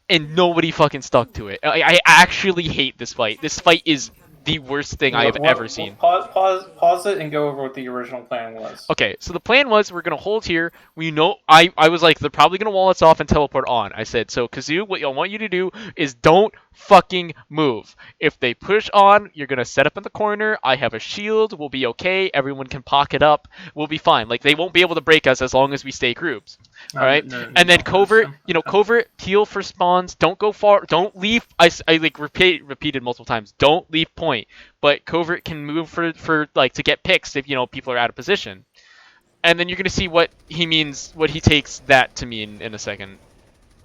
And nobody fucking stuck to it. I actually hate this fight. This fight is the worst thing I have ever seen. Pause it and go over what the original plan was. Okay, so the plan was we're gonna hold here. We know I was like they're probably gonna wall us off and teleport on. I said so, Kazoo. What I want you to do is don't fucking move. If they push on, you're gonna set up in the corner. I have a shield. We'll be okay. Everyone can pocket up. We'll be fine. Like they won't be able to break us as long as we stay groups. All right. And then Covert, Covert heal for spawns. Don't go far. Don't leave. I like repeated multiple times. Don't leave point. But Covert can move for like to get picks if people are out of position. And then you're gonna see what he means, what he takes that to mean in a second.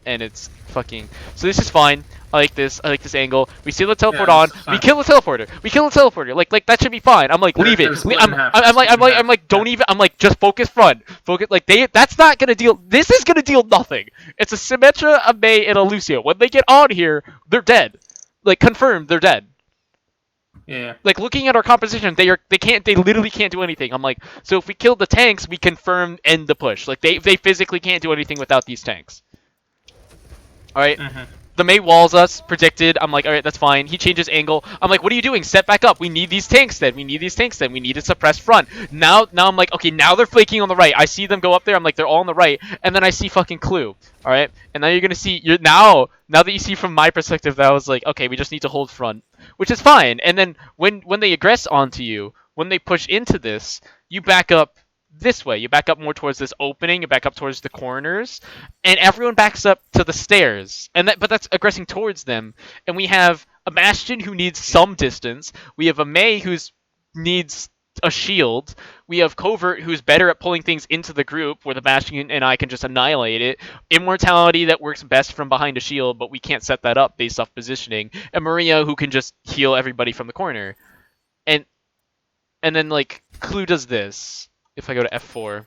And it's fucking. So this is fine. I like this angle. We see the teleport on. We kill the teleporter. Like that should be fine. I'm like leave it. I'm like don't even. I'm like just focus front. Focus like that's not gonna deal. This is gonna deal nothing. It's a Symmetra, a Mei, and a Lucio. When they get on here, they're dead. Like confirmed, they're dead. Yeah. Like looking at our composition, they literally can't do anything. I'm like, so if we kill the tanks, we confirm end the push. Like they physically can't do anything without these tanks. All right. The mate walls us, predicted. I'm like, all right, that's fine. He changes angle. I'm like, what are you doing? Set back up. We need these tanks then. We need to suppress front. Now I'm like, okay, now they're flaking on the right. I see them go up there. I'm like, they're all on the right. And then I see fucking Clue. All right. And now you're going to see, now that you see from my perspective, that I was like, okay, we just need to hold front, which is fine. And then when they aggress onto you, when they push into this, you back up this way. You back up more towards this opening. You back up towards the corners, and everyone backs up to the stairs. But that's aggressing towards them. And we have a Bastion who needs some distance. We have a Mei who needs a shield. We have Covert who's better at pulling things into the group, where the Bastion and I can just annihilate it. Immortality that works best from behind a shield, but we can't set that up based off positioning. And Maria who can just heal everybody from the corner. And then like Clue does this. If I go to F4.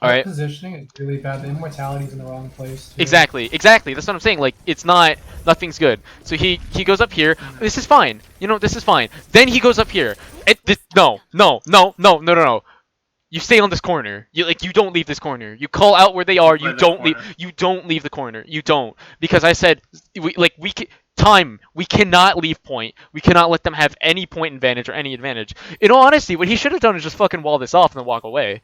Alright. Positioning is really bad. The immortality's in the wrong place. Too. Exactly. That's what I'm saying. Like, nothing's good. So he goes up here. This is fine. This is fine. Then he goes up here. No. You stay on this corner. You don't leave this corner. You call out where they are. You don't leave the corner. You don't. Because I said, we cannot leave point. We cannot let them have any point advantage or any advantage. In all honesty, what he should have done is just fucking wall this off and then walk away.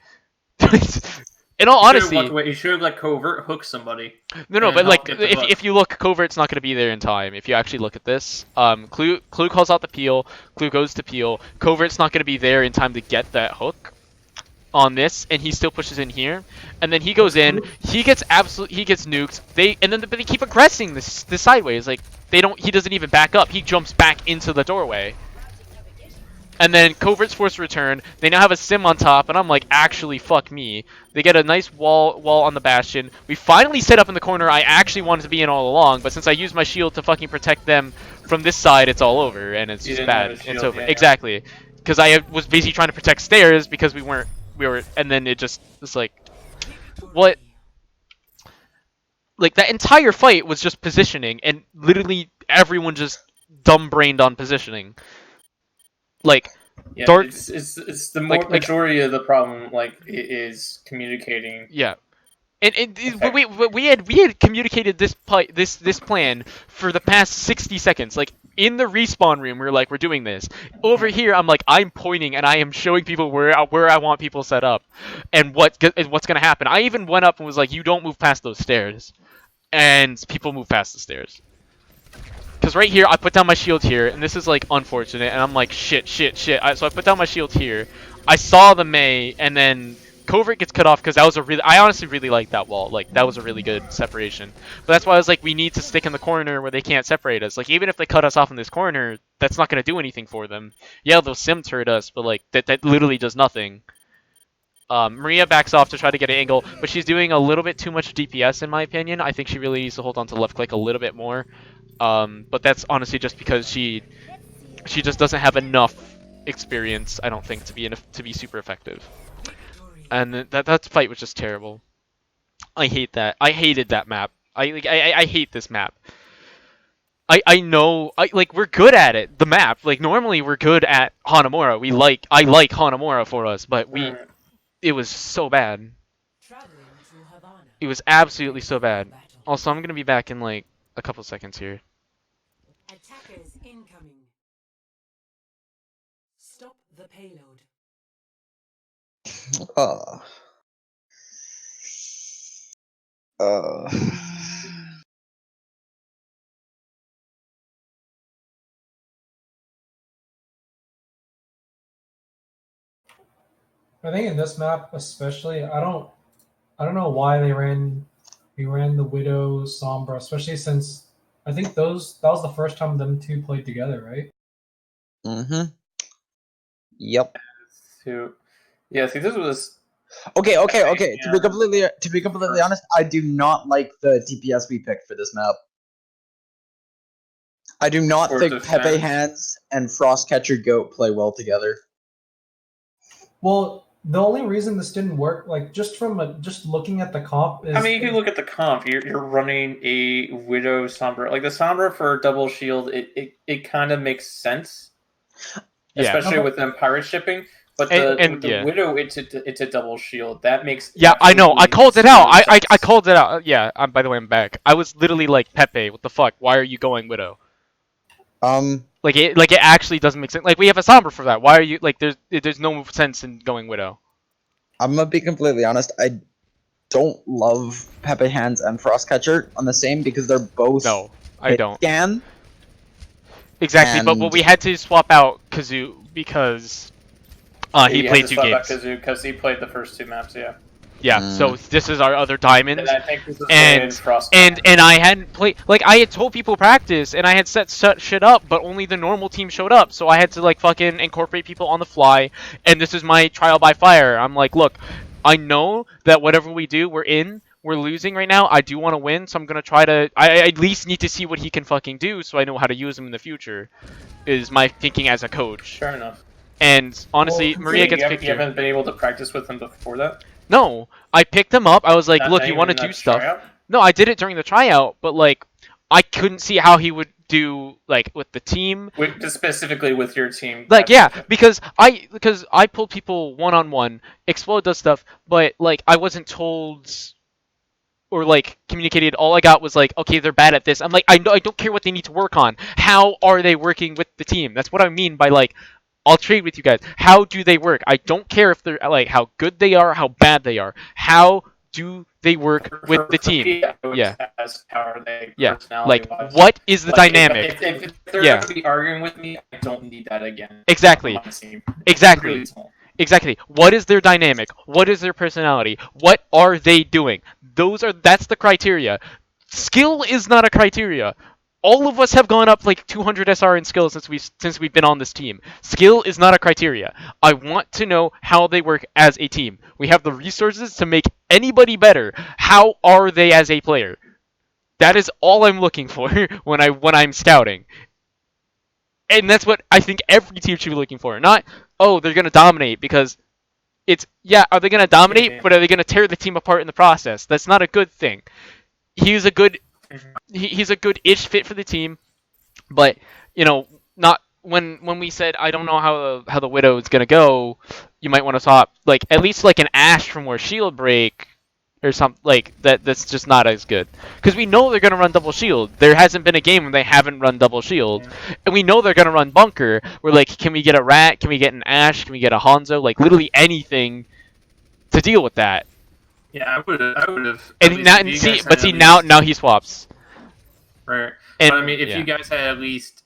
In all honesty, he should have let Covert hook somebody. No, but like if you look, Covert's not going to be there in time. If you actually look at this, Clue calls out the peel. Clue goes to peel. Covert's not going to be there in time to get that hook on this, and he still pushes in here, and then he goes in. He gets nuked. They keep aggressing this sideways. Like he doesn't even back up. He jumps back into the doorway. And then Covert's forced to return. They now have a sim on top, and I'm like, actually, fuck me. They get a nice wall on the Bastion. We finally set up in the corner I actually wanted to be in all along, but since I used my shield to fucking protect them from this side, it's all over, and it's just bad. It's over. Yeah. Exactly. Because I was busy trying to protect stairs because we and then it just was like, what? Like that entire fight was just positioning, and literally everyone just dumb brained on positioning. Like, Yeah, Dark. it's the like majority of the problem. Like, is communicating. Yeah. And we had communicated this plan for the past 60 seconds. Like in the respawn room, we were like, we're doing this. Over here, I'm pointing and I am showing people where I want people set up, and what's gonna happen. I even went up and was like, you don't move past those stairs, and people move past the stairs. Because right here, I put down my shield here, and this is like unfortunate, and I'm like, shit. So I put down my shield here. I saw the Mei, and then Covert gets cut off because that was I honestly really liked that wall. Like, that was a really good separation. But that's why I was like, we need to stick in the corner where they can't separate us. Like, even if they cut us off in this corner, that's not going to do anything for them. Yeah, those sims hurt us, but like, that literally does nothing. Maria backs off to try to get an angle, but she's doing a little bit too much DPS in my opinion. I think she really needs to hold on to left click a little bit more. But that's honestly just because she just doesn't have enough experience, I don't think, to be super effective. And that fight was just terrible. I hate that. I hated that map. I hate this map. I know like we're good at it. The map, like normally we're good at Hanamura. I like Hanamura for us, but it was so bad. It was absolutely so bad. Also, I'm gonna be back in like a couple seconds here. Attackers incoming. Stop the payload. I think in this map especially, I don't know why we ran the Widow Sombra, especially since I think that was the first time them two played together, right? Mm-hmm. Yep. So, yeah, see, this was Okay. To be completely honest, I do not like the DPS we picked for this map. I do not think Pepe Hands and Frostcatcher Goat play well together. Well, the only reason this didn't work, like just looking at the comp, is I mean, if you look at the comp, you're running a Widow Sombra. Like the Sombra for double shield, it kind of makes sense, especially with them pirate shipping. But with the Widow, it's a double shield. That makes I know. I called it out. I called it out. Yeah. By the way, I'm back. I was literally like, Pepe, what the fuck? Why are you going Widow? Like it actually doesn't make sense. Like we have a Sombra for that. Why are you like? There's no sense in going Widow. I'm gonna be completely honest. I don't love Pepe Hands and Frostcatcher on the same because they're both. No, I don't. Scan. Exactly, but we had to swap out Kazoo because he played 2 games. Kazoo because he played the first 2 maps. Yeah. Yeah, so this is our other diamond, and I think this is and I hadn't played, like I had told people practice, and I had set shit up, but only the normal team showed up, so I had to like fucking incorporate people on the fly, and this is my trial by fire. I'm like, look, I know that whatever we do, we're losing right now. I do want to win, so I'm gonna try to. I at least need to see what he can fucking do, so I know how to use him in the future. Is my thinking as a coach. Fair enough. And honestly, Maria gets picked. You haven't been able to practice with him before that? No, I picked him up. I was like, look, you want to do stuff? Tryout? No, I did it during the tryout, but like, I couldn't see how he would do like with the team. Specifically with your team. Like, yeah, because I pulled people one-on-one. Explode does stuff, but like I wasn't told or like communicated. All I got was like, okay, they're bad at this. I'm like, I don't care what they need to work on. How are they working with the team? That's what I mean by like, I'll trade with you guys. How do they work? I don't care if they're like how good they are, how bad they are. How do they work with the team? Yeah. How are they? Yeah. Like, what is the dynamic? If they're going to be arguing with me, I don't need that again. Exactly. Exactly. Exactly. What is their dynamic? What is their personality? What are they doing? That's the criteria. Skill is not a criteria. All of us have gone up like 200 SR in skill since we've been on this team. Skill is not a criteria. I want to know how they work as a team. We have the resources to make anybody better. How are they as a player? That is all I'm looking for when I'm scouting. And that's what I think every team should be looking for. Not, oh, they're gonna dominate, because it's are they gonna dominate, but are they gonna tear the team apart in the process? That's not a good thing. He's a good he's a good-ish fit for the team, but not when we said I don't know how the Widow is gonna go, you might want to swap like at least like an Ashe from where Shield Break or something like that. That's just not as good because we know they're gonna run double shield. There hasn't been a game when they haven't run double shield, and we know they're gonna run bunker. We're like, can we get a Rat? Can we get an Ashe? Can we get a Hanzo? Like literally anything to deal with that. Yeah, I would have. And now he swaps. Right. And, but I mean, if you guys had at least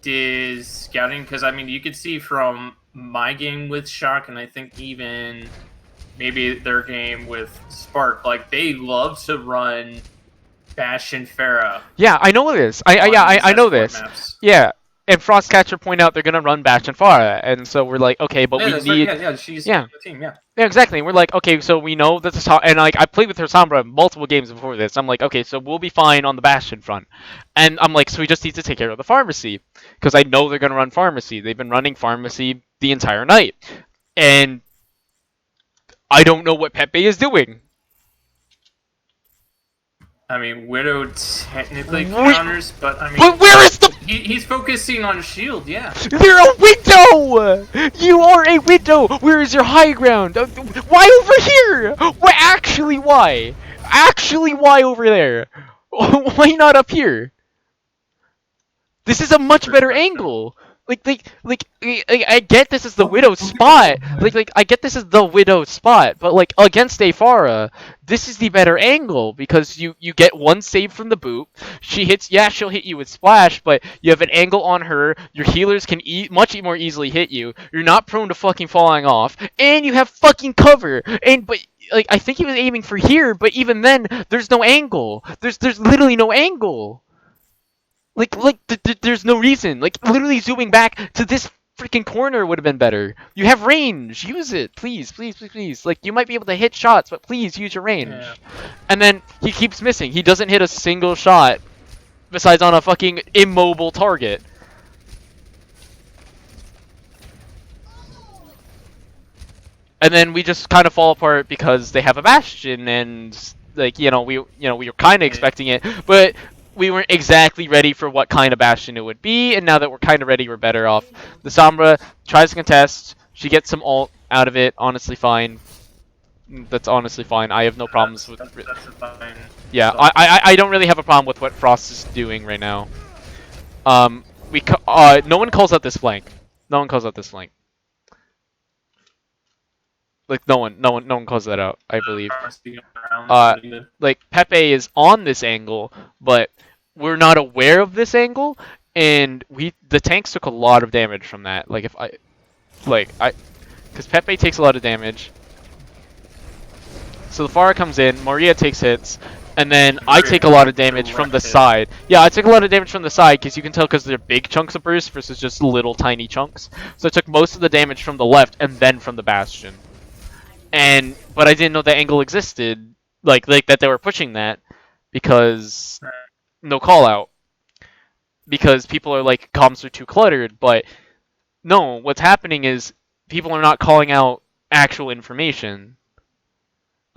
did scouting, because I mean, you could see from my game with Shock, and I think even maybe their game with Spark, like they love to run Bastion Pharah. Yeah, I know this. I know this. Maps. Yeah, and Frostcatcher point out they're gonna run Bastion Pharah, and so we're like, okay, but we need. Right. She's on the team. Yeah. Yeah, exactly. We're like, okay, so we know that the and like I played with her Sombra multiple games before this. I'm like, okay, so we'll be fine on the Bastion front, and I'm like, so we just need to take care of the pharmacy because I know they're gonna run pharmacy. They've been running pharmacy the entire night, and I don't know what Pepe is doing. I mean, Widow technically counters, but I mean, but where is the? He's focusing on shield. Yeah. You're a Widow. You are a Widow. Where is your high ground? Why over here? Why actually? Why? Actually, why over there? Why not up here? This is a much better angle. I get this is the Widow's spot. I get this is the Widow's spot, but like against Pharah, this is the better angle because you get one save from the boot. She hits, she'll hit you with splash, but you have an angle on her. Your healers can much more easily hit you. You're not prone to fucking falling off, and you have fucking cover. But I think he was aiming for here, but even then, there's no angle. There's literally no angle. There's no reason. Literally zooming back to this freaking corner would have been better. You have range. Use it. Please, please, please, please. You might be able to hit shots, but please use your range. Yeah. And then he keeps missing. He doesn't hit a single shot besides on a fucking immobile target. And then we just kind of fall apart because they have a Bastion and we were kind of expecting it, but we weren't exactly ready for what kind of Bastion it would be, and now that we're kind of ready, we're better off. The Sombra tries to contest. She gets some ult out of it. Honestly fine. That's honestly fine. I have no problems with... That's fine. Yeah, I don't really have a problem with what Frost is doing right now. No one calls out this flank. No one calls out this flank. No one calls that out, I believe. Pepe is on this angle, but we're not aware of this angle, and the tanks took a lot of damage from that. Because Pepe takes a lot of damage. So the Pharah comes in, Maria takes hits, and then I take a lot of damage from the side. Yeah, I took a lot of damage from the side, because you can tell because they're big chunks of burst versus just little tiny chunks. So I took most of the damage from the left, and then from the Bastion. But I didn't know that angle existed, that they were pushing that, because no call out. Because people are like, comms are too cluttered, but no, what's happening is people are not calling out actual information.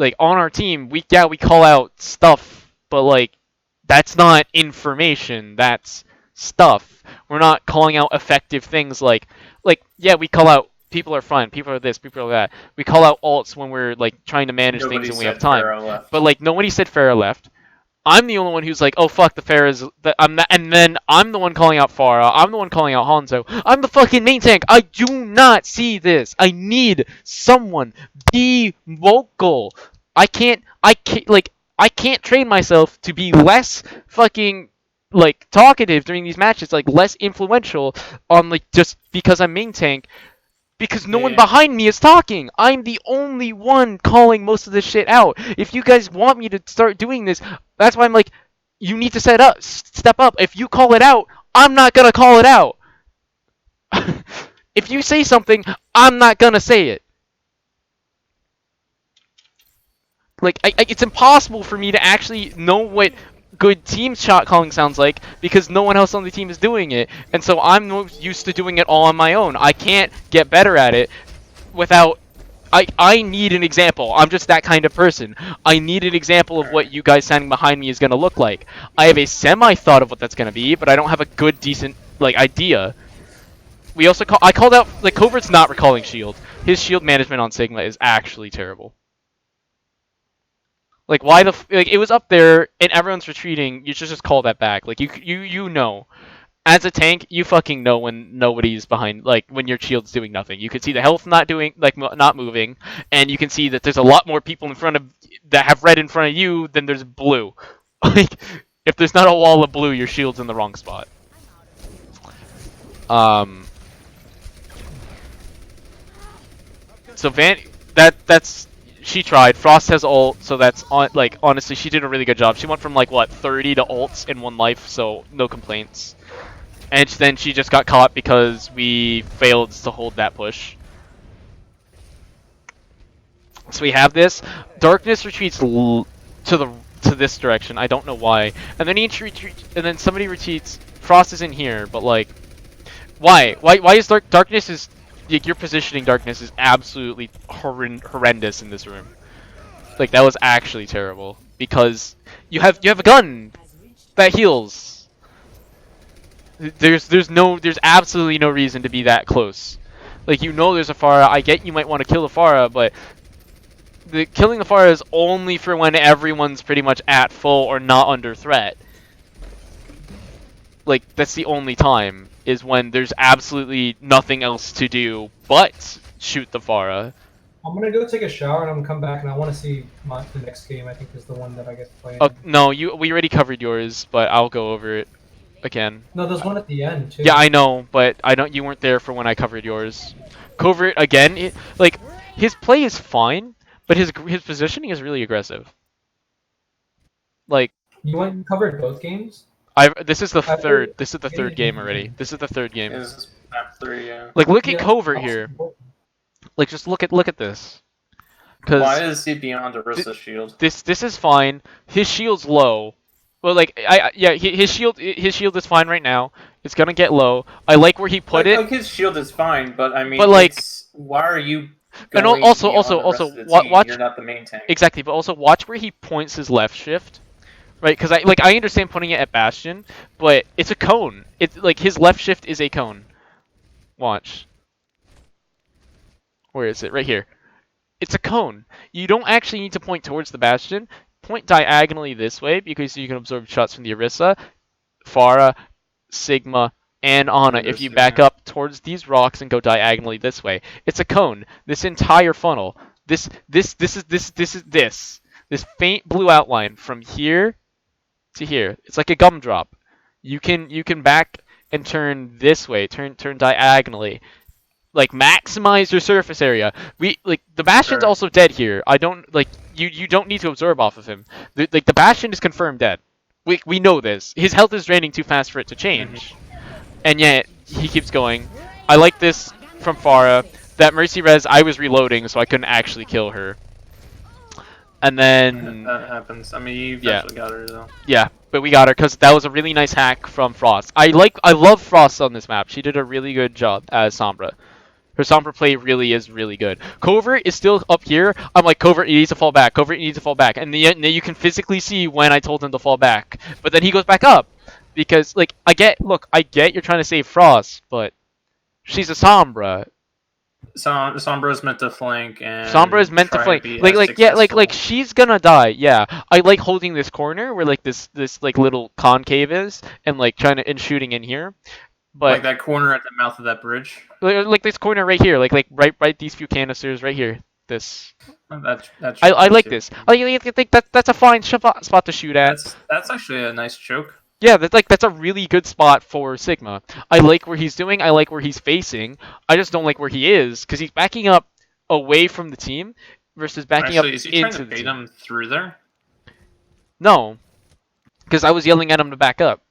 On our team, we call out stuff, but that's not information, that's stuff. We're not calling out effective things we call out people are fun, people are this, people are that. We call out ults when we're trying to manage things and we have time. But nobody said Pharah left. I'm the only one who's oh fuck, the Pharah's and then I'm the one calling out Pharah. I'm the one calling out Hanzo. I'm the fucking main tank. I do not see this. I need someone be vocal. I can't train myself to be less fucking talkative during these matches, less influential on just because I'm main tank. Because no one behind me is talking. I'm the only one calling most of this shit out. If you guys want me to start doing this, that's why I'm you need to step up. If you call it out, I'm not gonna call it out. If you say something, I'm not gonna say it. It's impossible for me to actually know what good team shot calling sounds like because no one else on the team is doing it, and so I'm used to doing it all on my own. I can't get better at it without I need an example. I'm just that kind of person. I need an example of what you guys standing behind me is gonna look like. I have a semi thought of what that's gonna be, but I don't have a good, decent like idea. We also I called out like Covert's not recalling shield. His shield management on Sigma is actually terrible. Like why like it was up there and everyone's retreating. You should just call that back. Like you know. As a tank, you fucking know when nobody's behind, like when your shield's doing nothing. You can see the health not doing, like not moving, and you can see that there's a lot more people in front of that have red in front of you than there's blue. Like if there's not a wall of blue, your shield's in the wrong spot. So that's she tried. Frost has ult, so that's on. Like honestly, she did a really good job. She went from like what 30 to ults in one life, so no complaints. And then she just got caught because we failed to hold that push. So we have this. Darkness retreats to this direction. I don't know why. And then and then somebody retreats. Frost is in here, but like, why? Why is darkness is like your positioning? Darkness is absolutely horrendous in this room. Like that was actually terrible because you have a gun that heals. There's absolutely no reason to be that close. Like you know there's a Pharah. I get you might want to kill the Pharah, but killing the Pharah is only for when everyone's pretty much at full or not under threat. Like that's the only time is when there's absolutely nothing else to do but shoot the Pharah. I'm gonna go take a shower and I'm gonna come back and I want to see the next game. I think is the one that I get to play. Oh no, we already covered yours, but I'll go over it again. No, there's one at the end too. Yeah, I know, but you weren't there for when I covered yours. Covert again, like his play is fine, but his positioning is really aggressive. Like you went and covered both games. This is the third. This is the third game already. This is the third game. Is map 3, yeah. Like look at Covert here. Like just look at this. Why is he beyond Orisa's shield? This is fine. His shield's low. Well, like his shield is fine right now. It's gonna get low. I like where he put it. Like his shield is fine, but I mean, but like, why are you? And also watch. You're not the main tank. Exactly, but also watch where he points his left shift, right? Because I understand putting it at Bastion, but it's a cone. It's like his left shift is a cone. Watch. Where is it? Right here. It's a cone. You don't actually need to point towards the Bastion. Point diagonally this way because you can absorb shots from the Orisa, Pharah, Sigma, and Ana if you back up towards these rocks and go diagonally this way. It's a cone. This entire funnel. This faint blue outline from here to here. It's like a gumdrop. You can back and turn this way. Turn diagonally. Like maximize your surface area. The Bastion's also dead here. I don't like you don't need to absorb off of him. The Bastion is confirmed dead. We know this. His health is draining too fast for it to change. And yet he keeps going. I like this from Pharah. That Mercy res I was reloading so I couldn't actually kill her. And then that happens. I mean you eventually got her though. Yeah, but we got her because that was a really nice hack from Frost. I love Frost on this map. She did a really good job as Sombra. Her Sombra play really is really good. Covert is still up here. I'm like, Covert, he needs to fall back. Covert, he needs to fall back. And then you can physically see when I told him to fall back. But then he goes back up. Because, like, I get you're trying to save Frost, but she's a Sombra. Sombra is meant to flank and Sombra is meant to flank. Like she's gonna die. Yeah, I like holding this corner where like this like little concave is, and like trying to shooting in here. But like that corner at the mouth of that bridge. Like this corner right here, like right these few canisters right here. This. That's I like this. I think that's a fine spot to shoot at. That's actually a nice choke. Yeah, that's a really good spot for Sigma. I like where he's doing. I like where he's facing. I just don't like where he is because he's backing up away from the team versus backing up is he into trying to the bait team. him through there? No, because I was yelling at him to back up.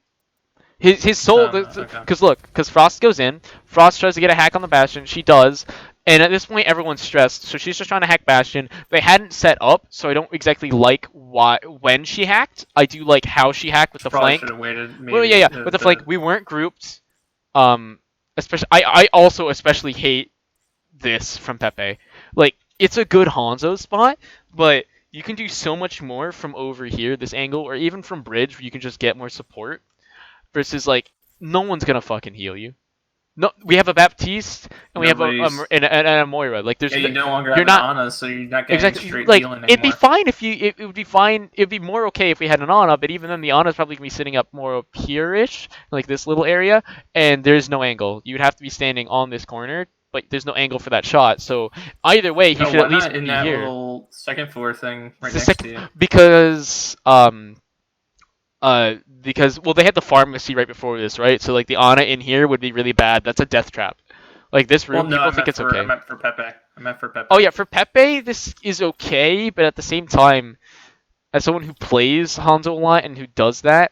His soul, because Frost goes in, Frost tries to get a hack on the Bastion, she does, and at this point everyone's stressed, so she's just trying to hack Bastion. They hadn't set up, so I don't exactly like when she hacked. I do like how she hacked with the flank. Should have waited. Maybe Well, yeah, with the flank, we weren't grouped. Especially, I also especially hate this from Pepe. Like it's a good Hanzo spot, but you can do so much more from over here, this angle, or even from bridge, where you can just get more support. Versus like, no one's gonna fucking heal you. No, we have a Baptiste and we have a Moira. Like, there's you no longer have you're an not Ana, so you're not getting exactly straight like healing it'd be anymore. fine if you it would be fine. It'd be more okay if we had an Ana, but even then the Ana's probably gonna be sitting up more up here-ish, like this little area, and there's no angle. You'd have to be standing on this corner, but there's no angle for that shot. So either way, he should why at least not in be that here. little second floor thing right It's next to you? Because well, they had the pharmacy right before this, right? So like the Ana in here would be really bad. That's a death trap. Like this room, Well, no, people think it's okay. I meant for Pepe. Oh yeah, for Pepe, this is okay, but at the same time, as someone who plays Hanzo a lot and who does that,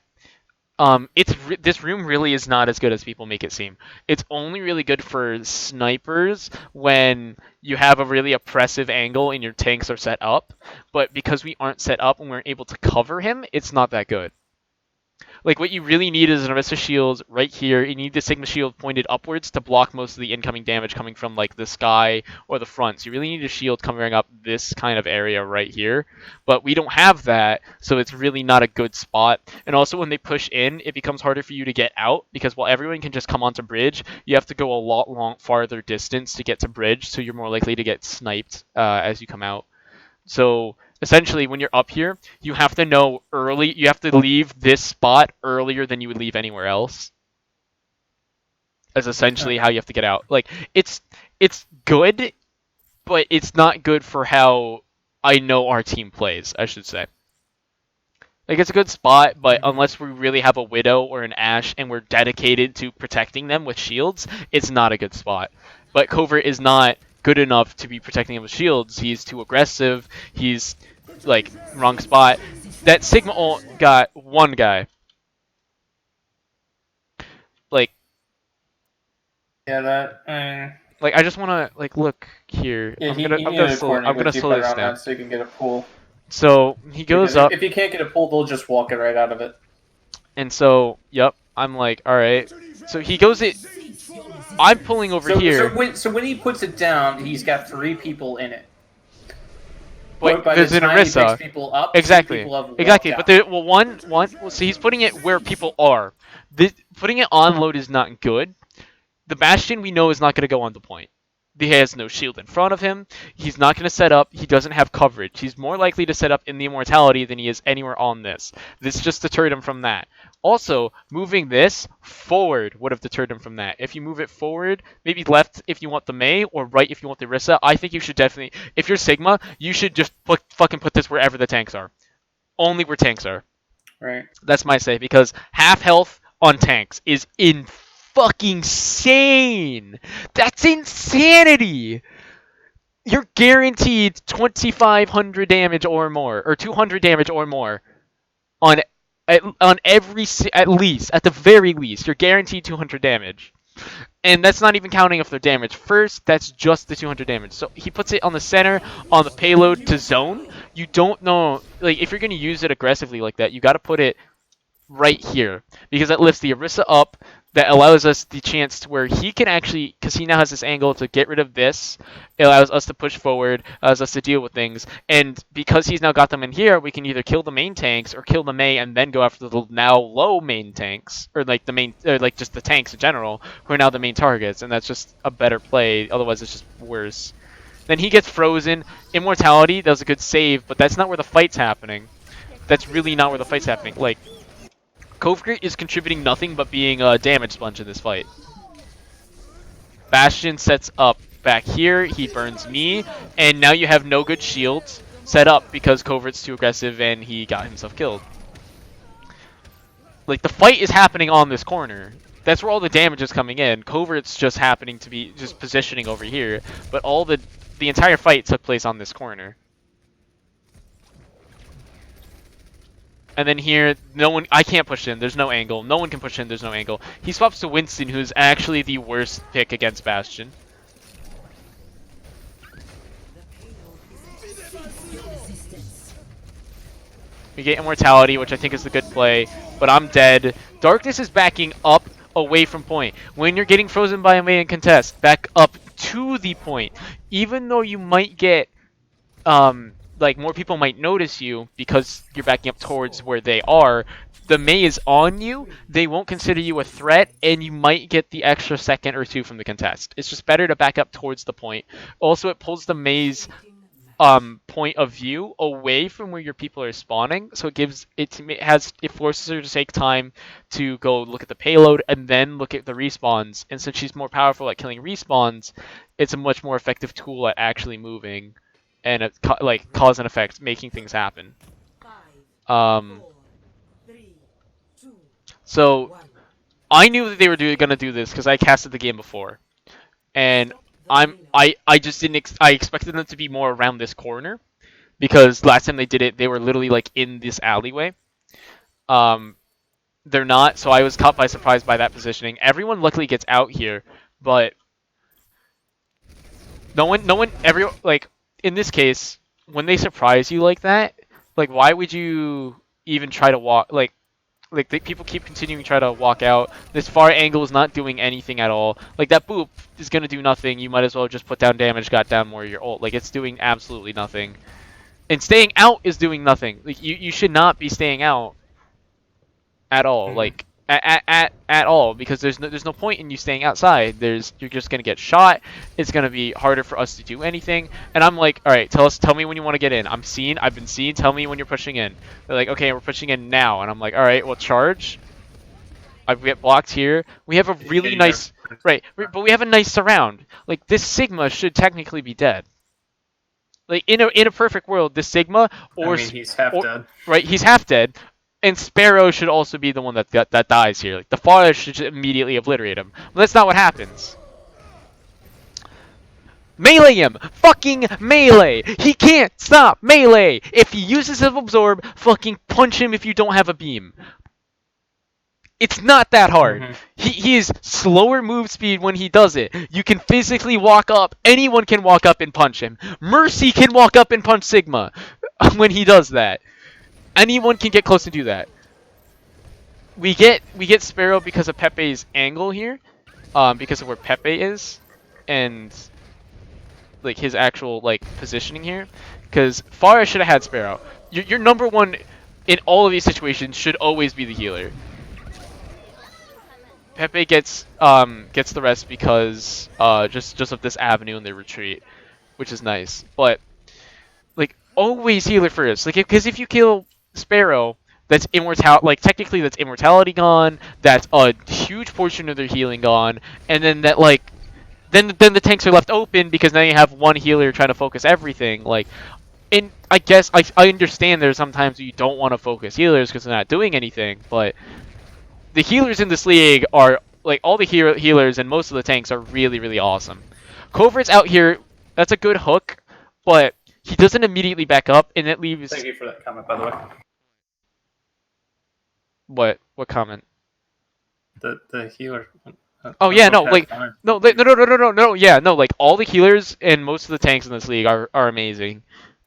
this room really is not as good as people make it seem. It's only really good for snipers when you have a really oppressive angle and your tanks are set up. But because we aren't set up and we're able to cover him, it's not that good. Like, what you really need is an Arista shield right here. You need the Sigma shield pointed upwards to block most of the incoming damage coming from, like, the sky or the front. So you really need a shield covering up this kind of area right here. But we don't have that, so it's really not a good spot. And also, when they push in, it becomes harder for you to get out, because while everyone can just come onto bridge, you have to go a lot farther distance to get to bridge, so you're more likely to get sniped as you come out. So essentially, when you're up here, you have to know early. You have to leave this spot earlier than you would leave anywhere else. That's essentially how you have to get out. Like, it's good, but it's not good for how I know our team plays, I should say. Like, it's a good spot, but unless we really have a Widow or an Ashe and we're dedicated to protecting them with shields, it's not a good spot. But Covert is not good enough to be protecting him with shields. He's too aggressive. He's, like, wrong spot. That Sigma ult got one guy. Like... Yeah, that... Like, I just want to, like, look here. Yeah, I'm gonna slow this down. So you can get a pull. So, he goes up... If you can't get a pull, they'll just walk it right out of it. And so, yep, I'm like, alright. So he goes it... I'm pulling over here. So when he puts it down, he's got 3 people in it. But by there's the an time he Orisa. picks people up, Exactly. people have Exactly. walked But out. there, well, so he's putting it where people are. Putting it on load is not good. The Bastion we know is not going to go on the point. He has no shield in front of him. He's not going to set up. He doesn't have coverage. He's more likely to set up in the Immortality than he is anywhere on this. This just deterred him from that. Also, moving this forward would have deterred him from that. If you move it forward, maybe left if you want the Mei, or right if you want the Orisa, I think you should definitely... If you're Sigma, you should just fucking put this wherever the tanks are. Only where tanks are. Right. That's my say, because half health on tanks is fucking insane. That's insanity. You're guaranteed 2,500 damage or more, or 200 damage or more, on every at the very least. You're guaranteed 200 damage, and that's not even counting if they're damaged first. That's just the 200 damage. So he puts it on the center on the payload to zone. You don't know, like, if you're gonna use it aggressively like that, you got to put it right here, because that lifts the Orisa up. That allows us the chance to where he can actually, because he now has this angle to get rid of this. It allows us to push forward, allows us to deal with things. And because he's now got them in here, we can either kill the main tanks or kill the Mei and then go after the now low main tanks, or like the main, or like just the tanks in general, who are now the main targets. And that's just a better play. Otherwise, it's just worse. Then he gets frozen. Immortality, that was a good save, but that's not where the fight's happening. That's really not where the fight's happening. Like, Covert is contributing nothing but being a damage sponge in this fight. Bastion sets up back here, he burns me, and now you have no good shields set up because Covert's too aggressive and he got himself killed. Like, the fight is happening on this corner. That's where all the damage is coming in. Covert's just happening to be just positioning over here, but all the entire fight took place on this corner. And then here, I can't push in, there's no angle. No one can push in, there's no angle. He swaps to Winston, who's actually the worst pick against Bastion. We get Immortality, which I think is the good play, but I'm dead. Darkness is backing up away from point. When you're getting frozen by a Mei in contest, back up to the point. Even though you might get like more people might notice you because you're backing up towards where they are. The Mei is on you, they won't consider you a threat, and you might get the extra second or two from the contest. It's just better to back up towards the point. Also, it pulls the Mei's point of view away from where your people are spawning, so it forces her to take time to go look at the payload and then look at the respawns. And since she's more powerful at killing respawns, it's a much more effective tool at actually moving and like cause and effect, making things happen. So I knew that they were gonna do this because I casted the game before, and I just didn't I expected them to be more around this corner, because last time they did it, they were literally like in this alleyway. They're not, so I was caught by surprise by that positioning. Everyone luckily gets out here, but everyone, like, in this case, when they surprise you like that, like, why would you even try to walk, people keep continuing to try to walk out. This far angle is not doing anything at all. Like, that boop is going to do nothing. You might as well just put down damage, got down more of your ult. Like, it's doing absolutely nothing. And staying out is doing nothing. Like, you should not be staying out at all. Like, at all, because there's no point in you staying outside. You're just gonna get shot. It's gonna be harder for us to do anything. And I'm like, all right, tell me when you want to get in. I've been seen. Tell me when you're pushing in. They're like, okay, we're pushing in now. And I'm like, all right, well, charge. I get blocked here. We have a really nice but we have a nice surround. Like, this Sigma should technically be dead. Like, in a perfect world, this Sigma he's half dead. Right, he's half dead. And Sparrow should also be the one that dies here. Like, the Father should just immediately obliterate him. But that's not what happens. Melee him! Fucking melee! He can't stop melee! If he uses his absorb, fucking punch him if you don't have a beam. It's not that hard. He is slower move speed when he does it. You can physically walk up. Anyone can walk up and punch him. Mercy can walk up and punch Sigma when he does that. Anyone can get close and do that. We get Sparrow because of Pepe's angle here, because of where Pepe is, and like his actual like positioning here. Because Pharah should have had Sparrow. Your number one in all of these situations should always be the healer. Pepe gets the rest because just of this avenue in the retreat, which is nice. But like, always healer first. Like, because if you kill Sparrow, that's technically that's immortality gone, that's a huge portion of their healing gone, and then that then the tanks are left open because now you have one healer trying to focus everything. Like, and I guess I understand there's sometimes you don't want to focus healers because they're not doing anything, but the healers in this league are like, all the healers and most of the tanks are really, really awesome. Covert's out here, that's a good hook, but he doesn't immediately back up, and it leaves. Thank you for that comment, by the way. What comment? The healer. Oh yeah, no, like no, yeah, no, like, all the healers and most of the tanks in this league are amazing.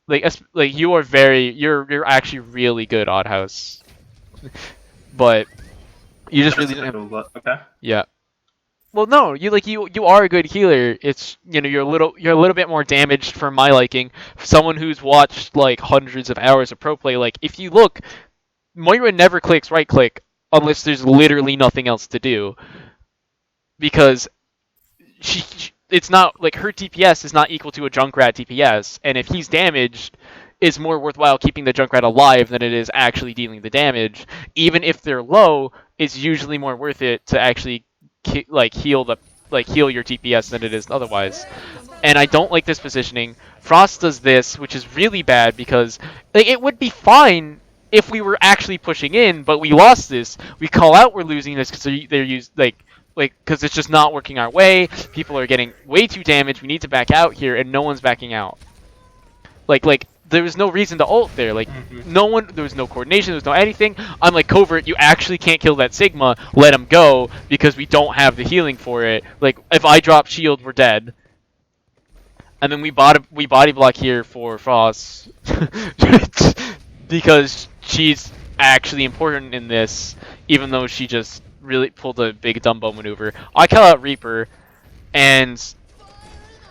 Like, you're actually really good, Oddhouse. But you just really didn't have. Okay. Yeah. Well, no, you are a good healer. It's, you're a little bit more damaged for my liking. Someone who's watched like hundreds of hours of pro play, like, if you look, Moira never clicks right click unless there's literally nothing else to do, because it's not like her DPS is not equal to a Junkrat DPS, and if he's damaged, it's more worthwhile keeping the Junkrat alive than it is actually dealing the damage. Even if they're low, it's usually more worth it to actually heal your DPS than it is otherwise. And I don't like this positioning. Frost does this, which is really bad, because like, it would be fine if we were actually pushing in, but we lost this. We call out we're losing this because because it's just not working our way. People are getting way too damaged. We need to back out here, and no one's backing out. Like there was no reason to ult there. Like, there was no coordination, there was no anything. I'm like, Covert, you actually can't kill that Sigma. Let him go, because we don't have the healing for it. Like, if I drop shield, we're dead. And then we body block here for Frost because she's actually important in this, even though she just really pulled a big Dumbo maneuver. I call out Reaper, and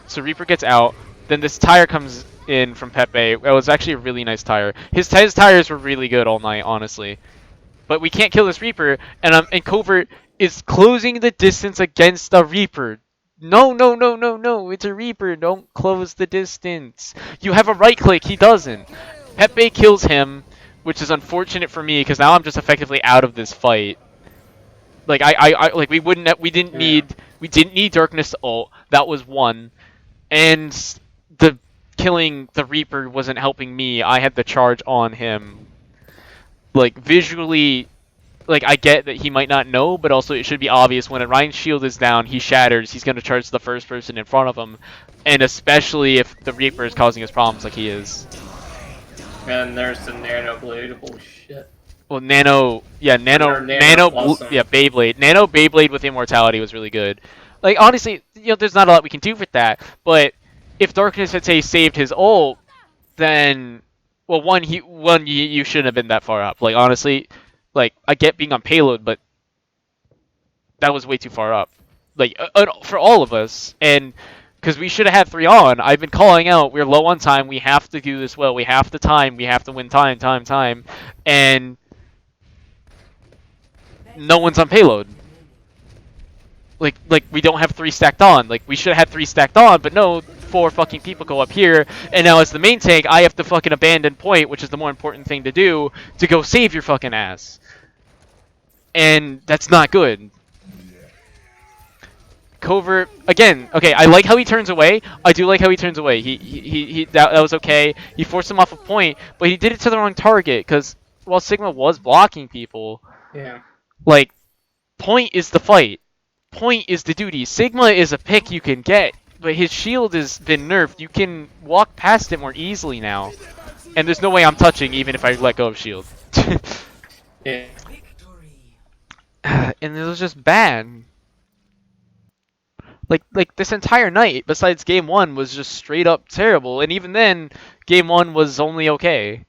so Reaper gets out. Then this Tire comes in from Pepe. It was actually a really nice tire. His tires were really good all night, honestly. But we can't kill this Reaper, and Covert is closing the distance against a Reaper. No, no, no, no, no. It's a Reaper. Don't close the distance. You have a right click. He doesn't. Pepe kills him, which is unfortunate for me because now I'm just effectively out of this fight. Like like we didn't need Darkness to ult. That was one, and the killing the Reaper wasn't helping me. I had the charge on him. Like visually, like I get that he might not know, but also it should be obvious when Ryan's shield is down, he shatters, he's gonna charge the first person in front of him, and especially if the Reaper is causing us problems like he is. And there's the Nano Blade. Holy shit. Well, Nano, awesome. yeah, Beyblade. Nano Beyblade with Immortality was really good. Like honestly, there's not a lot we can do with that. But if Darkness had say saved his ult, then well, you shouldn't have been that far up. Like honestly, like I get being on payload, but that was way too far up. Like for all of us, and because we should have had 3 on. I've been calling out. We're low on time. We have to do this well. We have to time. We have to win time, and no one's on payload. Like we don't have 3 stacked on. Like we should have had 3 stacked on, but no, 4 fucking people go up here, and now as the main tank, I have to fucking abandon point, which is the more important thing to do, to go save your fucking ass. And that's not good. Covert again. Okay, I like how he turns away. I do like how he turns away. That was okay. He forced him off a point, but he did it to the wrong target because while Sigma was blocking people, yeah, like point is the fight. Point is the duty. Sigma is a pick you can get, but his shield has been nerfed. You can walk past it more easily now, and there's no way I'm touching even if I let go of shield. yeah. And it was just bad. Like this entire night, besides game 1, was just straight up terrible, and even then, game 1 was only okay.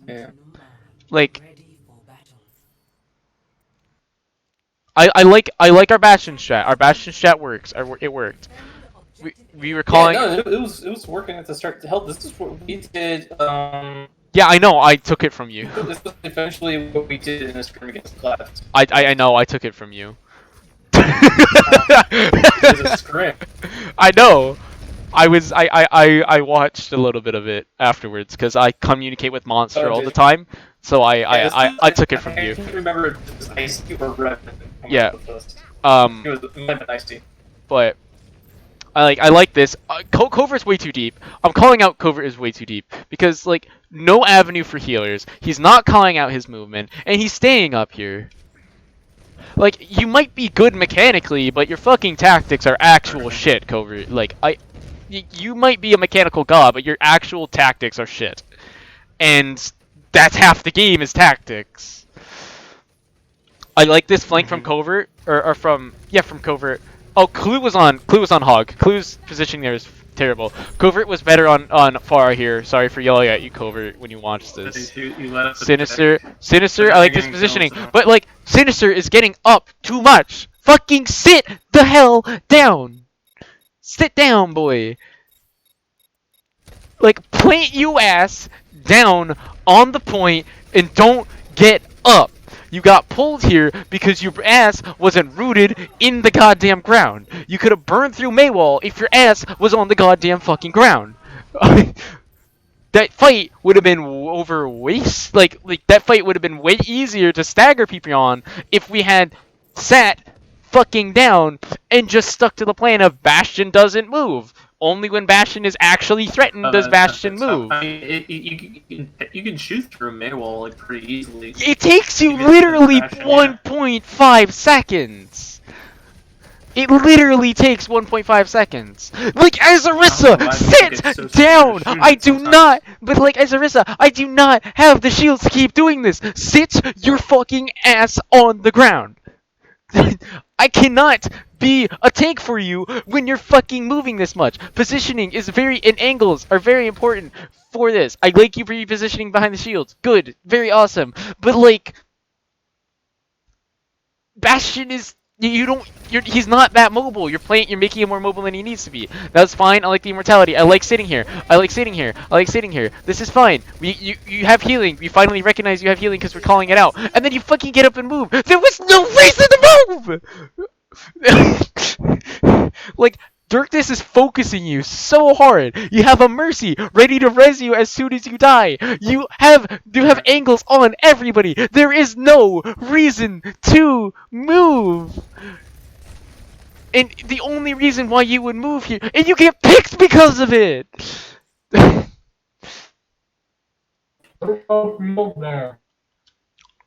Yeah. Like, I like our Bastion strat. Our Bastion strat works. It worked. We were calling. Yeah, no, it was working at the start. Hell, this is what we did. Yeah, I know. I took it from you. This was eventually what we did in a scrim against Class. I know. I took it from you. It was a script. I know. I watched a little bit of it afterwards because I communicate with Monster all the time, so I took it from you. I can't remember if it was Icy or Red. Yeah. It might have been Icy. But I like this. Covert's way too deep. I'm calling out Covert is way too deep because like no avenue for healers. He's not calling out his movement, and he's staying up here. Like, you might be good mechanically, but your fucking tactics are actual shit, Covert. Like, you might be a mechanical god, but your actual tactics are shit. And that's half the game is tactics. I like this flank from Covert, or from Covert. Oh, Clue was on Hog. Clue's positioning there is terrible. Covert was better on Far here. Sorry for yelling at you, Covert, when you watched this. Sinister, I like this positioning. But, like, Sinister is getting up too much. Fucking sit the hell down. Sit down, boy. Like, plant you ass down on the point and don't get up. You got pulled here because your ass wasn't rooted in the goddamn ground. You could have burned through MOWL if your ass was on the goddamn fucking ground. That fight would have been over waste. Like that fight would have been way easier to stagger people on if we had sat fucking down and just stuck to the plan of Bastion doesn't move. Only when Bastion is actually threatened does Bastion move. I mean, you can shoot through MOWL like pretty easily. It takes you literally 1.5 seconds. It literally takes 1.5 seconds. Like Azarissa, sit down. I do not. But like Azarissa, I do not have the shields to keep doing this. Sit your fucking ass on the ground. I cannot be a tank for you when you're fucking moving this much. Positioning is and angles are very important for this. I like you repositioning behind the shields. Good. Very awesome. But like Bastion is You don't. He's not that mobile. You're making him more mobile than he needs to be. That's fine. I like the immortality. I like sitting here. I like sitting here. I like sitting here. This is fine. You have healing. We finally recognize you have healing because we're calling it out. And then you fucking get up and move. There was no reason to move. Like, Darkness is focusing you so hard. You have a Mercy ready to res you as soon as you die. You have angles on everybody. There is no reason to move. And the only reason why you would move here, and you get picked because of it.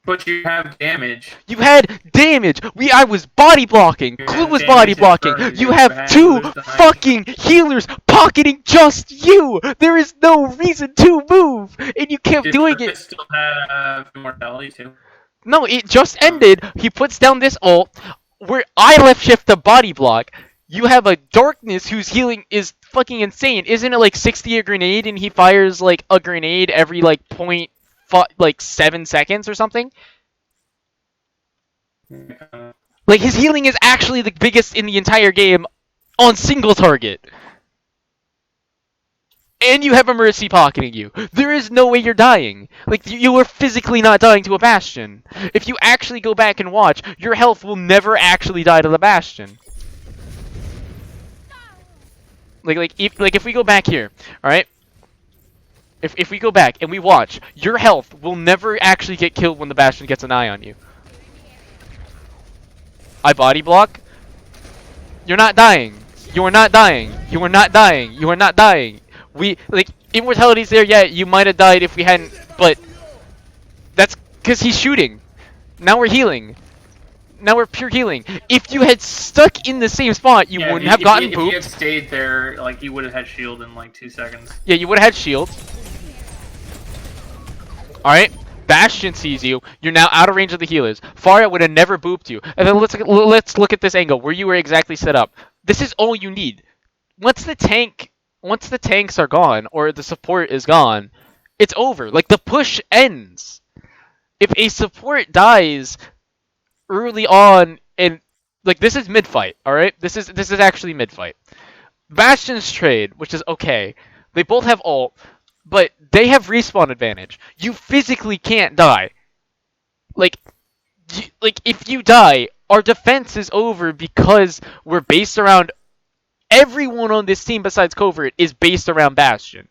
But you have damage. You had damage. I was body blocking. Clue was body blocking. You have two fucking healers pocketing just you. There is no reason to move, and you kept doing it. Still have immortality too. No, it just ended. He puts down this ult. Where I left shift to body block. You have a Darkness whose healing is fucking insane. Isn't it like 60 a grenade, and he fires like a grenade every like 7 seconds or something? Like, his healing is actually the biggest in the entire game on single target. And you have a Mercy pocketing you. There is no way you're dying. Like, you are physically not dying to a Bastion. If you actually go back and watch, your health will never actually die to the Bastion. If we go back here, alright? If we go back and we watch, your health will never actually get killed when the Bastion gets an eye on you. I body block. You're not dying. You are not dying. You are not dying. You are not dying. Immortality's there, yeah, you might have died if we hadn't, but that's because he's shooting. Now we're healing. Now we're pure healing. If you had stuck in the same spot, you wouldn't have gotten pooped. If you had stayed there, like, you would have had shield in, like, 2 seconds. Yeah, you would have had shield. Alright, Bastion sees you. You're now out of range of the healers. Faria would have never booped you. And then let's look at this angle, where you were exactly set up. This is all you need. Once the tanks are gone, or the support is gone, it's over. Like, the push ends. If a support dies early on, and like, this is mid-fight, alright? This is actually mid-fight. Bastion's trade, which is okay. They both have ult, but they have respawn advantage. You physically can't die. Like, if you die, our defense is over because we're based around... Everyone on this team besides Covert is based around Bastion.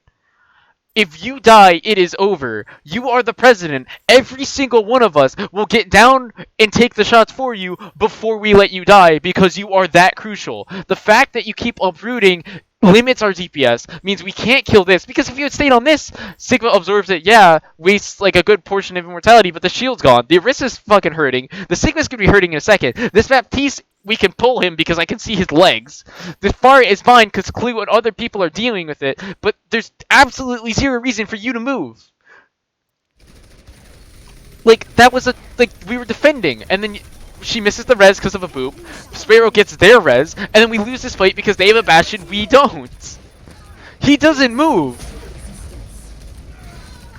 If you die, it is over. You are the president. Every single one of us will get down and take the shots for you before we let you die because you are that crucial. The fact that you keep uprooting limits our DPS, means we can't kill this, because if you had stayed on this, Sigma absorbs it, yeah, wastes like a good portion of immortality, but the shield's gone. The Orisa's fucking hurting. The Sigma's gonna be hurting in a second. This Baptiste, we can pull him because I can see his legs. The Far is fine because Clue and other people are dealing with it, but there's absolutely zero reason for you to move. Like, that was we were defending, and then she misses the res because of a boop. Sparrow gets their res, and then we lose this fight because they have a Bastion, we don't. He doesn't move.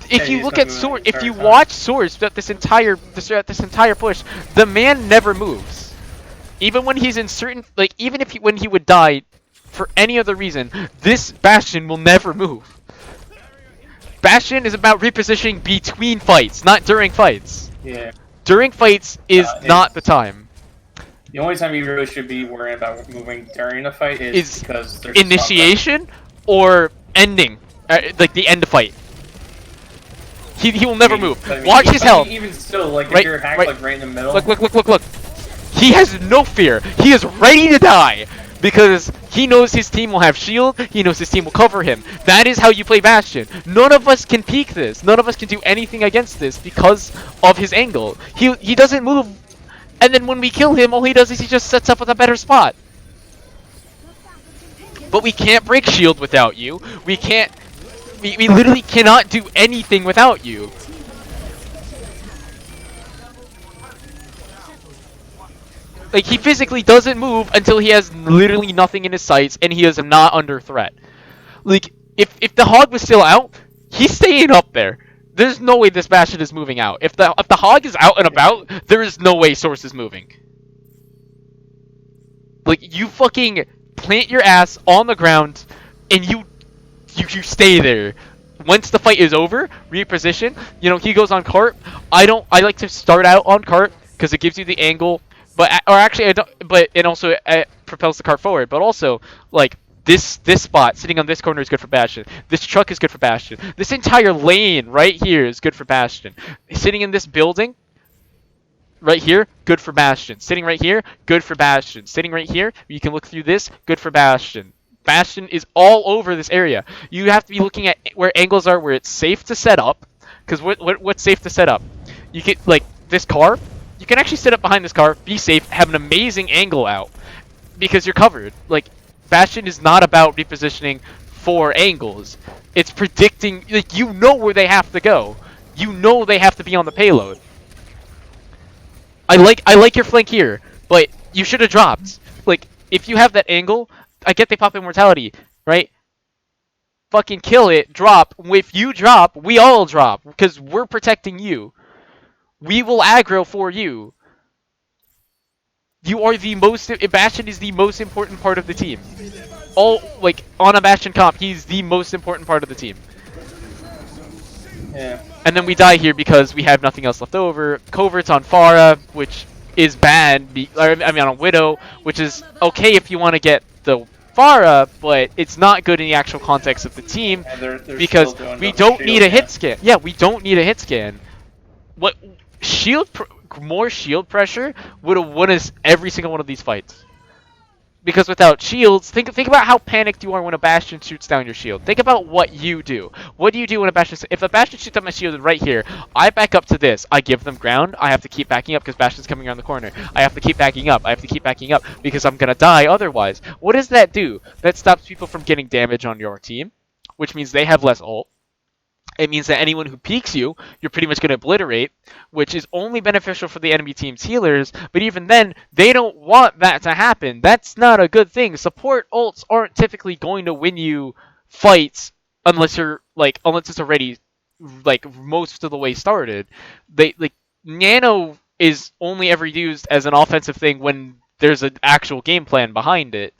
If you look at Source, if you watch Source throughout this entire push, the man never moves. Even when he's in certain, like, even if when he would die for any other reason, this Bastion will never move. Bastion is about repositioning between fights, not during fights. Yeah. During fights is not the time. The only time you really should be worrying about moving during a fight is because there's initiation or ending, like the end of fight. He will never move. I mean, watch his health. Even still, like if you're hacked like right in the middle. Look. He has no fear. He is ready to die because he knows his team will have shield. He knows his team will cover him. That is how you play Bastion. None of us can peek this. None of us can do anything against this because of his angle. He doesn't move, and then when we kill him, all he does is he just sets up with a better spot. But we can't break shield without you. We can't. We literally cannot do anything without you. Like, he physically doesn't move until he has literally nothing in his sights and he is not under threat. Like, if the Hog was still out, he's staying up there. There's no way this Bastion is moving out. If the Hog is out and about, there is no way Source is moving. Like, you fucking plant your ass on the ground, and you stay there. Once the fight is over, reposition. You know, he goes on cart. I like to start out on cart because it gives you the angle. But or actually, I don't. But it also propels the cart forward. But also, like this spot sitting on this corner is good for Bastion. This truck is good for Bastion. This entire lane right here is good for Bastion. Sitting in this building right here, good for Bastion. Sitting right here, good for Bastion. Sitting right here, you can look through this, good for Bastion. Bastion is all over this area. You have to be looking at where angles are, where it's safe to set up. Because what's safe to set up? You get, like, this car. You can actually sit up behind this car, be safe, have an amazing angle out. Because you're covered. Like, Bastion is not about repositioning for angles. It's predicting, like, you know where they have to go. You know they have to be on the payload. I like your flank here, but you should have dropped. Like, if you have that angle, I get they pop immortality, right? Fucking kill it, drop. If you drop, we all drop, because we're protecting you. We will aggro for you. You are the most... Bastion is the most important part of the team. Like, on a Bastion comp, he's the most important part of the team. Yeah. And then we die here because we have nothing else left over. Covert's on Pharah, which is bad. I mean, on Widow, which is okay if you want to get the Pharah, but it's not good in the actual context of the team They're because we don't need a hit scan. Yeah, we don't need a hit scan. What more shield pressure would have won us every single one of these fights. Because without shields, think about how panicked you are when a Bastion shoots down your shield. Think about what you do. What do you do when a Bastion... If a Bastion shoots up my shield right here, I back up to this. I give them ground. I have to keep backing up because Bastion's coming around the corner. I have to keep backing up. I have to keep backing up because I'm going to die otherwise. What does that do? That stops people from getting damage on your team, which means they have less ult. It means that anyone who peeks you, you're pretty much going to obliterate, which is only beneficial for the enemy team's healers, but even then, they don't want that to happen. That's not a good thing. Support ults aren't typically going to win you fights unless it's already, like, most of the way started. Nano is only ever used as an offensive thing when there's an actual game plan behind it.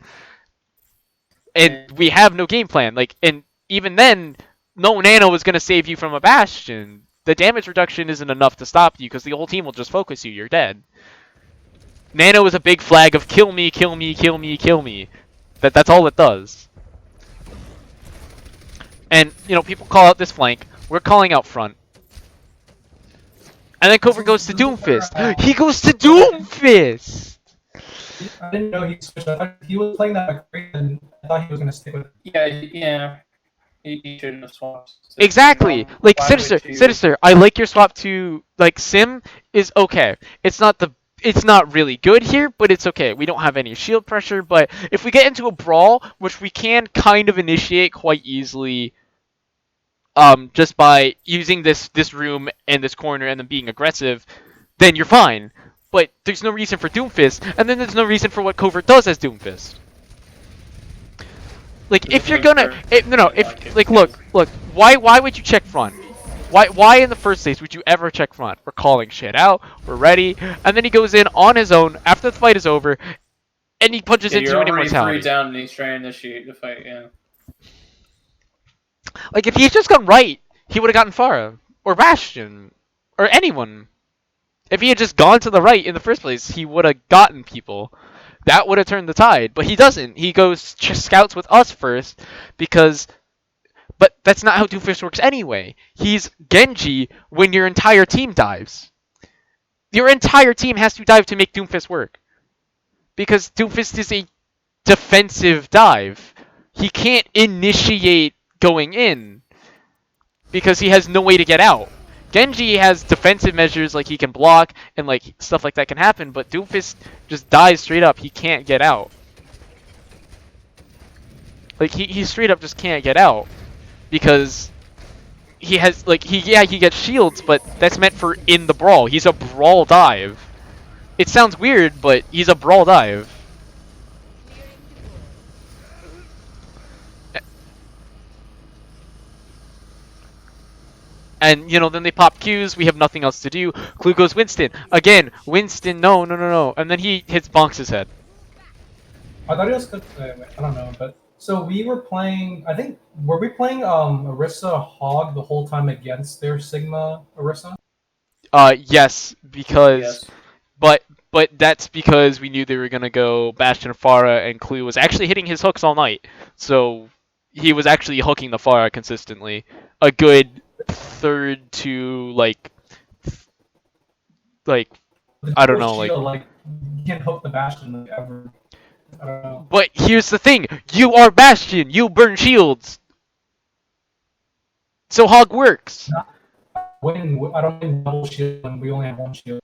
And we have no game plan. And even then... No Nano is going to save you from a Bastion. The damage reduction isn't enough to stop you because the whole team will just focus you. You're dead. Nano is a big flag of kill me, kill me, kill me, kill me. That's all it does. And, you know, people call out this flank. We're calling out front. And then Covert goes to Doomfist. He goes to Doomfist! I didn't know he switched. I thought he was playing that great, and I thought he was going to stick with it. Yeah. He shouldn't have swapped. Exactly. Like, Sinister, I like your swap to, like, Sim is okay. It's not really good here, but it's okay. We don't have any shield pressure, but if we get into a brawl, which we can kind of initiate quite easily, just by using this room and this corner and then being aggressive, then you're fine. But there's no reason for Doomfist, and then there's no reason for what Covert does as Doomfist. Like, if you're gonna... look, why would you check front? Why in the first place would you ever check front? We're calling shit out, we're ready, and then he goes in on his own after the fight is over, and he punches into an immortality. Down and he's trying to initiate the fight, yeah. Like, if he had just gone right, he would have gotten Pharah, or Bastion, or anyone. If he had just gone to the right in the first place, he would have gotten people. That would have turned the tide, but he doesn't. He goes scouts with us first because... But that's not how Doomfist works anyway. He's Genji when your entire team dives. Your entire team has to dive to make Doomfist work. Because Doomfist is a defensive dive. He can't initiate going in because he has no way to get out. Genji has defensive measures, like he can block and like stuff like that can happen, but Doomfist just dies straight up. He can't get out. Like he straight up just can't get out because he has he gets shields, but that's meant for in the brawl. He's a brawl dive. It sounds weird, but he's a brawl dive. And, you know, then they pop Qs, we have nothing else to do. Clue goes Winston. Again, Winston, no. And then he hits Bonks' head. I thought it was good. I don't know, but so we were playing. I think were we playing Orisa Hog the whole time against their Sigma Orisa? Yes, because Yes. but that's because we knew they were gonna go Bastion Farah, and Clue was actually hitting his hooks all night, so he was actually hooking the Farah consistently. A good third to like The I don't dual know, like. shield, like you can't hook the Bastion like ever. I don't know. But here's the thing: you are Bastion. You burn shields. So Hog works. I don't win double shield when we only have one shield.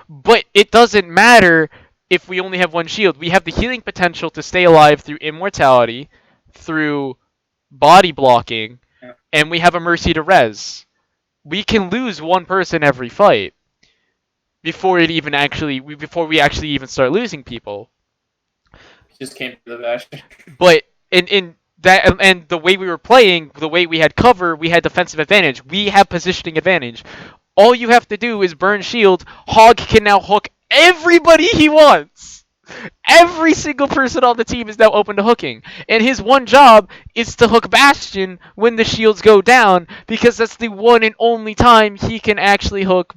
But it doesn't matter if we only have one shield. We have the healing potential to stay alive through immortality, through body blocking, Yeah. and we have a mercy to res. We can lose one person every fight before we actually even start losing people. He just came to the Bastion. But in that and the way we were playing, the way we had cover, we had defensive advantage. We have positioning advantage. All you have to do is burn shield. Hog can now hook everybody he wants. Every single person on the team is now open to hooking. And his one job is to hook Bastion when the shields go down, because that's the one and only time he can actually hook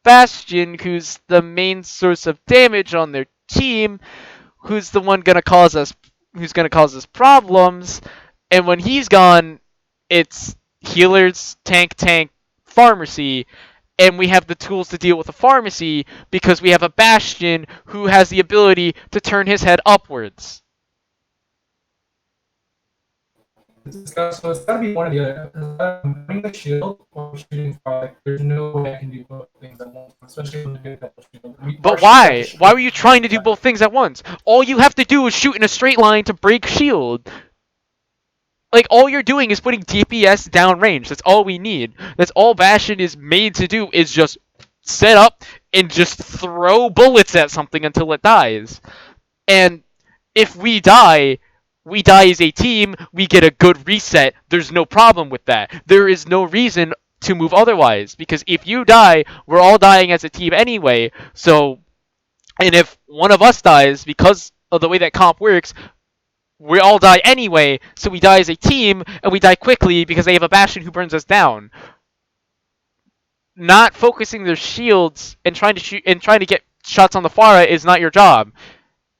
Bastion, who's the main source of damage on their team, who's the one who's gonna cause us problems. And when he's gone, it's healers, tank, pharmacy, and we have the tools to deal with the pharmacy because we have a Bastion who has the ability to turn his head upwards. So it's gotta be one or the other. Burning the shield or shooting fire. Like, there's no way I can do both things at once, especially when we get double shield. But why? Why were you trying to do both things at once? All you have to do is shoot in a straight line to break shield. Like, all you're doing is putting DPS downrange. That's all we need. That's all Bastion is made to do, is just set up and just throw bullets at something until it dies. And if we die as a team, we get a good reset. There's no problem with that. There is no reason to move otherwise, because if you die, we're all dying as a team anyway. So, and if one of us dies because of the way that comp works, we all die anyway, so we die as a team, and we die quickly because they have a Bastion who burns us down. Not focusing their shields and trying to get shots on the Pharah is not your job.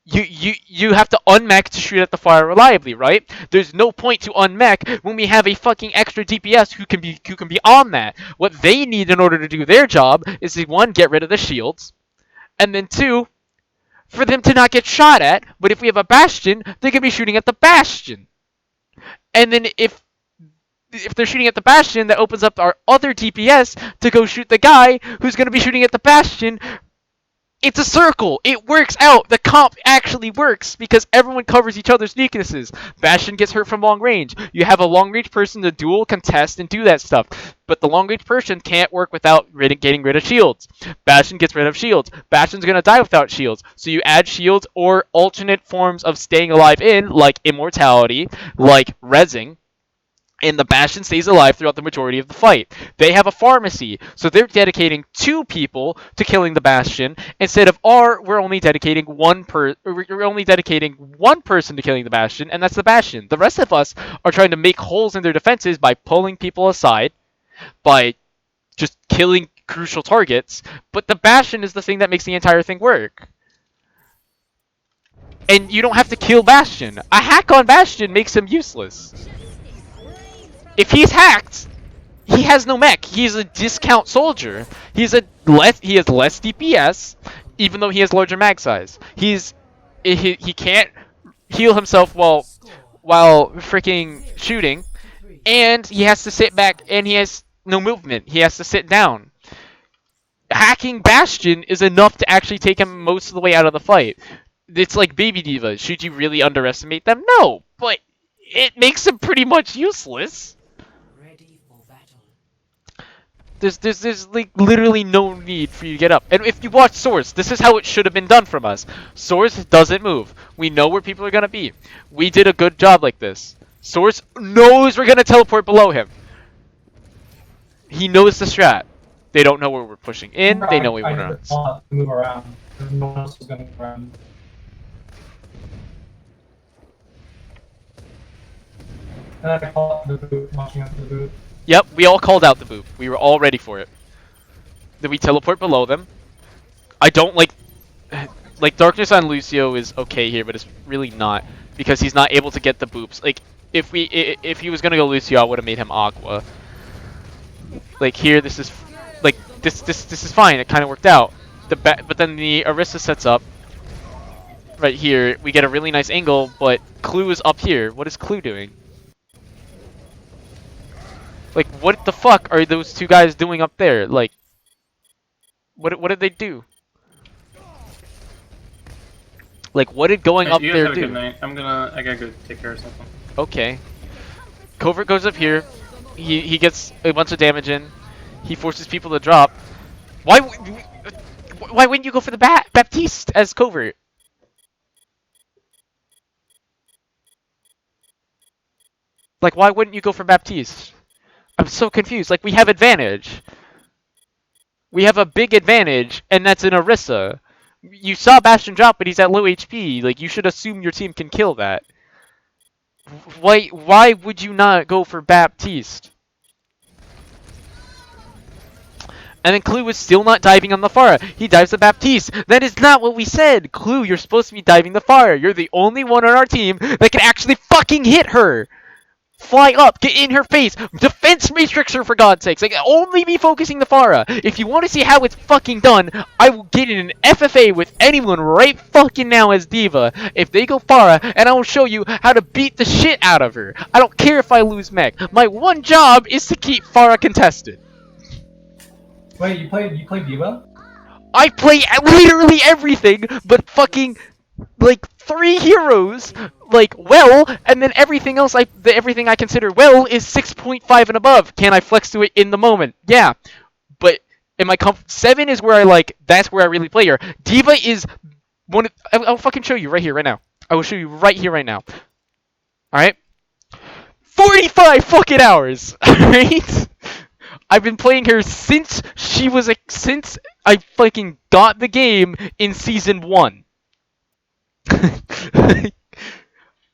You have to unmech to shoot at the Pharah reliably, right? There's no point to unmech when we have a fucking extra DPS who can be on that. What they need in order to do their job is to, one, get rid of the shields, and then two, for them to not get shot at. But if we have a Bastion, they can be shooting at the Bastion. And then if they're shooting at the Bastion, that opens up our other DPS to go shoot the guy who's going to be shooting at the Bastion. It's a circle. It works out. The comp actually works because everyone covers each other's weaknesses. Bastion gets hurt from long range. You have a long range person to duel, contest, and do that stuff. But the long range person can't work without getting rid of shields. Bastion gets rid of shields. Bastion's going to die without shields. So you add shields or alternate forms of staying alive like immortality, like rezzing. And the Bastion stays alive throughout the majority of the fight. They have a pharmacy, so they're dedicating 2 people to killing the Bastion instead of we're only dedicating one person to killing the Bastion, and that's the Bastion. The rest of us are trying to make holes in their defenses by pulling people aside, by just killing crucial targets. But the Bastion is the thing that makes the entire thing work. And you don't have to kill Bastion. A hack on Bastion makes him useless. If he's hacked, he has no mech. He's a discount soldier. He has less DPS, even though he has larger mag size. He can't heal himself while freaking shooting, and he has to sit back, and he has no movement. He has to sit down. Hacking Bastion is enough to actually take him most of the way out of the fight. It's like Baby Divas. Should you really underestimate them? No, but it makes him pretty much useless. There's like literally no need for you to get up. And if you watch Source, this is how it should have been done from us. Source doesn't move. We know where people are gonna be. We did a good job like this. Source knows we're gonna teleport below him. He knows the strat. They don't know where we're pushing in. They know we want to. I need to move around. No one else is gonna move around. then I call out the boot, watching out the boot. Yep, we all called out the boop. We were all ready for it. Then we teleport below them. I don't like Darkness on Lucio is okay here, but it's really not because he's not able to get the boops. Like if he was gonna go Lucio, I would have made him Aqua. Like here, this is like this is fine. It kind of worked out. But then the Orisa sets up right here. We get a really nice angle, but Clue is up here. What is Clue doing? Like what the fuck are those two guys doing up there? Like what did they do? Like, what did going up you there have do? A good night. I gotta go take care of something. Okay. Covert goes up here. He gets a bunch of damage in. He forces people to drop. Why wouldn't you go for the Baptiste as Covert? Like, why wouldn't you go for Baptiste? I'm so confused. Like, we have advantage. We have a big advantage, and that's an Orisa. You saw Bastion drop, but he's at low HP. Like, you should assume your team can kill that. Why would you not go for Baptiste? And then Clue is still not diving on the Pharah. He dives the Baptiste. That is not what we said. Clue, you're supposed to be diving the Pharah. You're the only one on our team that can actually fucking hit her. Fly up, get in her face, defense matrix her for God's sakes. Like, only be focusing the Pharah. If you want to see how it's fucking done, I will get in an FFA with anyone right fucking now as D.Va if they go Pharah, and I will show you how to beat the shit out of her. I don't care if I lose mech. My one job is to keep Pharah contested. Wait, you play D.Va? I play literally everything but fucking like 3 heroes, like well, and then everything else everything I consider well is 6.5 and above. Can I flex to it in the moment? Yeah. But am I 7 is where that's where I really play her. D.Va is one of, I'll fucking show you right here, right now. I will show you right here, right now. Alright? 45 fucking hours! Alright? I've been playing her since since I fucking got the game in Season 1.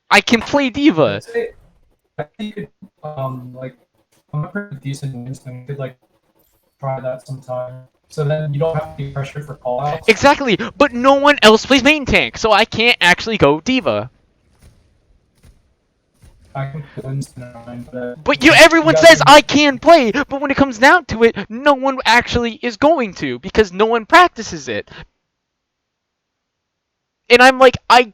I can play D.Va. I think like I'm a pretty decent winston. You could like try that sometime. So then you don't have to be pressured for callouts. Exactly, but no one else plays main tank, so I can't actually go D.Va. I can play Winston, but everyone says I can play, but when it comes down to it, no one actually is going to because no one practices it. And I'm like, I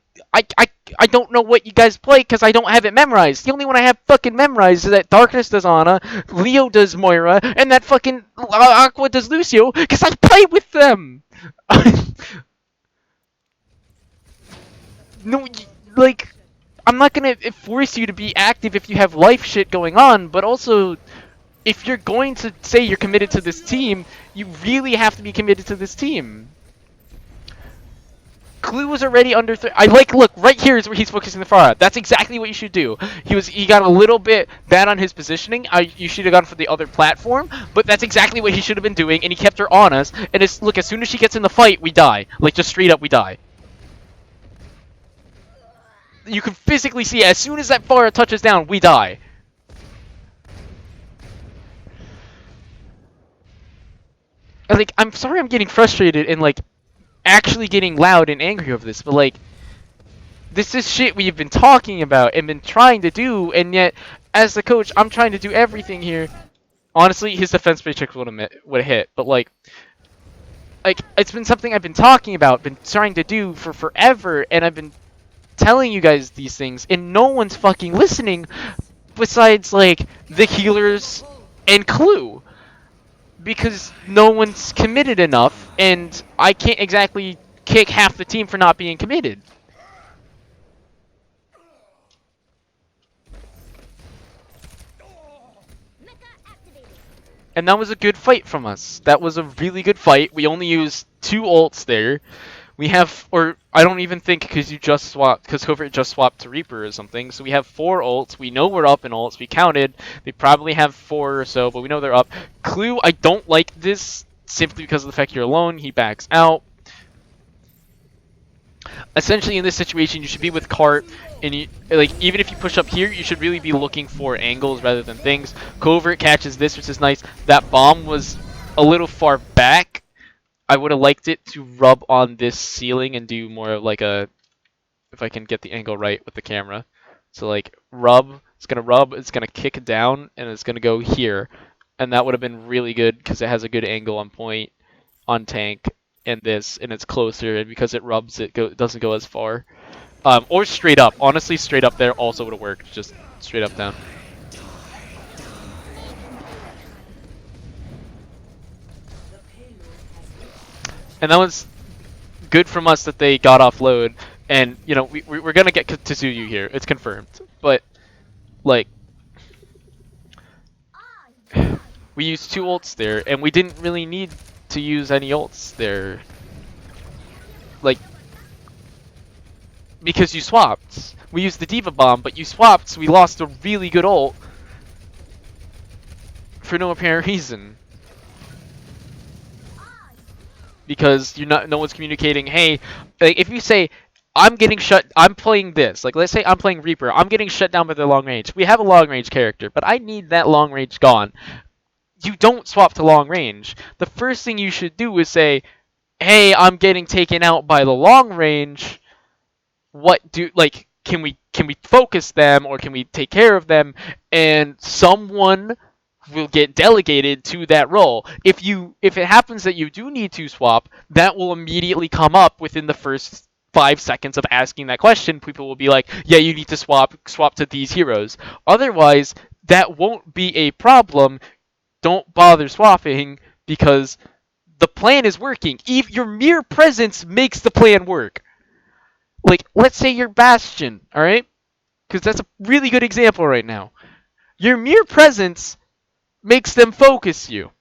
don't know what you guys play because I don't have it memorized. The only one I have fucking memorized is that Darkness does Ana, Leo does Moira, and that fucking Aqua does Lucio because I play with them. No, like, I'm not gonna force you to be active if you have life shit going on, but also, if you're going to say you're committed to this team, you really have to be committed to this team. Clue was already under look, right here is where he's focusing the Pharah. That's exactly what you should do. He got a little bit bad on his positioning. You should have gone for the other platform, but that's exactly what he should have been doing, and he kept her on us. And look, as soon as she gets in the fight, we die. Like, just straight up, we die. You can physically see, as soon as that Pharah touches down, we die. And, like, I'm sorry I'm getting frustrated and, like, actually getting loud and angry over this, but like, this is shit we've been talking about and been trying to do, and yet, as the coach, I'm trying to do everything here. Honestly, his defense matrix would have hit, but like, it's been something I've been talking about, been trying to do for forever, and I've been telling you guys these things, and no one's fucking listening, besides like the healers and Clue. Because no one's committed enough, and I can't exactly kick half the team for not being committed. And that was a good fight from us. That was a really good fight. We only used 2 ults there. We have, or I don't even think because Covert just swapped to Reaper or something. So we have 4 ults. We know we're up in ults. We counted. They probably have 4 or so, but we know they're up. Clue, I don't like this simply because of the fact you're alone. He backs out. essentially in this situation you should be with cart, and you like even if you push up here you should really be looking for angles rather than things. Covert catches this, which is nice. That bomb was a little far back. I would have liked it to rub on this ceiling and do more of like a, if I can get the angle right with the camera. So like rub, it's gonna kick down and it's gonna go here. And that would have been really good because it has a good angle on point, on tank, and this, and it's closer, and because it rubs it doesn't go as far. Or straight up. Honestly, straight up there also would have worked. Just straight up down. And that was good from us that they got offload. And, you know, we're going to get Tsuyu here. It's confirmed. But, like, we used 2 ults there, and we didn't really need to use any ults there. Like, because you swapped. We used the Diva Bomb, but you swapped, so we lost a really good ult for no apparent reason. Because no one's communicating, hey, like if you say, I'm playing this, like let's say I'm playing Reaper, I'm getting shut down by the long range. We have a long range character, but I need that long range gone. You don't swap to long range. The first thing you should do is say, hey, I'm getting taken out by the long range. Can we focus them, or can we take care of them? And someone will get delegated to that role. If it happens that you do need to swap, that will immediately come up within the first 5 seconds of asking that question. People will be like, yeah, you need to swap to these heroes. Otherwise, that won't be a problem. Don't bother swapping because the plan is working. Your mere presence makes the plan work. Like, let's say you're Bastion, alright? Because that's a really good example right now. Your mere presence makes them focus you.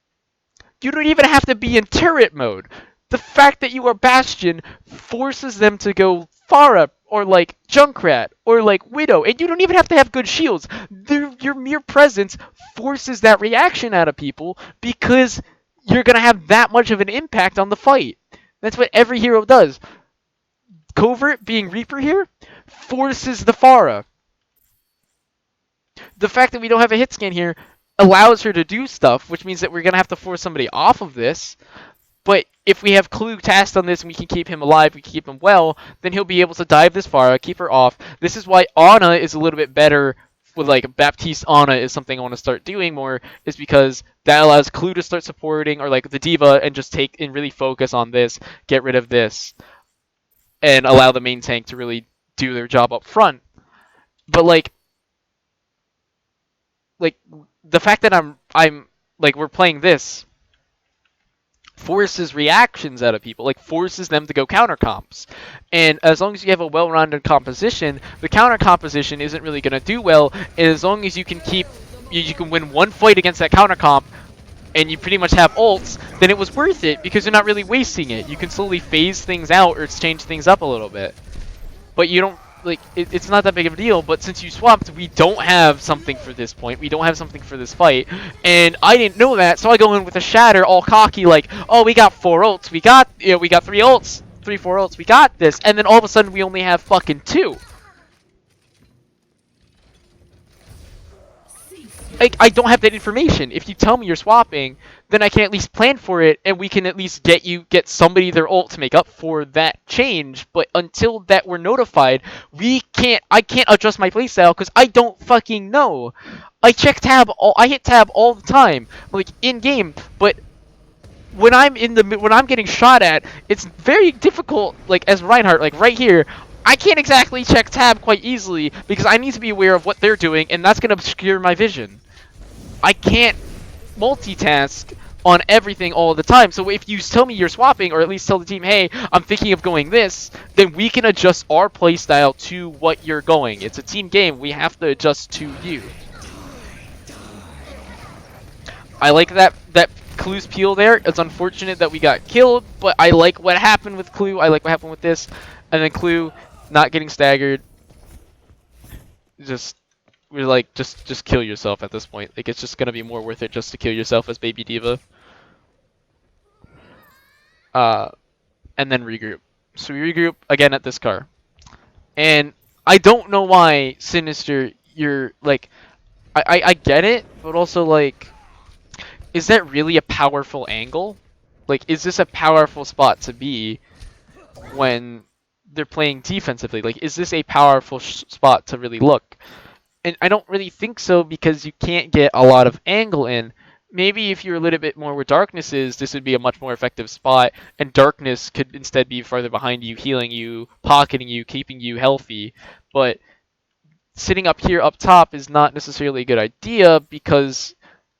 You don't even have to be in turret mode. The fact that you are Bastion forces them to go Pharah, or like Junkrat, or like Widow, and you don't even have to have good shields. Your mere presence forces that reaction out of people because you're going to have that much of an impact on the fight. That's what every hero does. Covert, being Reaper here, forces the Pharah. The fact that we don't have a hit scan here allows her to do stuff, which means that we're going to have to force somebody off of this. But if we have Clue tasked on this and we can keep him alive, we can keep him well, then he'll be able to dive this Pharah, keep her off. This is why Ana is a little bit better with, like, Baptiste Ana is something I want to start doing more, is because that allows Clue to start supporting, or like the Diva, and just take and really focus on this, get rid of this, and allow the main tank to really do their job up front. But like the fact that I'm like we're playing this forces reactions out of people, like forces them to go counter comps. And as long as you have a well-rounded composition, the counter composition isn't really going to do well. And as long as you can you can win one fight against that counter comp and you pretty much have ults, then it was worth it because you're not really wasting it. You can slowly phase things out or change things up a little bit. But you don't, like, it's not that big of a deal, but since you swapped, we don't have something for this point. We don't have something for this fight. And I didn't know that, so I go in with a shatter all cocky like, oh, we got 4 ults. We got 3 ults. 4 ults. We got this. And then all of a sudden we only have fucking 2. Like, I don't have that information. If you tell me you're swapping, then I can at least plan for it, and we can at least get somebody their ult to make up for that change. But until that we're notified, I can't adjust my playstyle because I don't fucking know. I hit tab all the time, like in game, but when I'm getting shot at, it's very difficult. Like as Reinhardt, like right here, I can't exactly check tab quite easily because I need to be aware of what they're doing, and that's gonna obscure my vision. I can't multitask on everything all the time. So if you tell me you're swapping, or at least tell the team, hey, I'm thinking of going this, then we can adjust our playstyle to what you're going. It's a team game. We have to adjust to you. I like that Clue's peel there. It's unfortunate that we got killed, but I like what happened with Clue. I like what happened with this. And then Clue not getting staggered. We're like, just kill yourself at this point. Like, it's just gonna be more worth it just to kill yourself as Baby Diva. And then regroup. So we regroup again at this car. And I don't know why, Sinister, you're like, I get it, but also like, is that really a powerful angle? Like, is this a powerful spot to be when they're playing defensively? Like, is this a powerful spot to really look? And I don't really think so because you can't get a lot of angle in. Maybe if you're a little bit more where darkness is, this would be a much more effective spot, and darkness could instead be farther behind you, healing you, pocketing you, keeping you healthy. But sitting up here up top is not necessarily a good idea because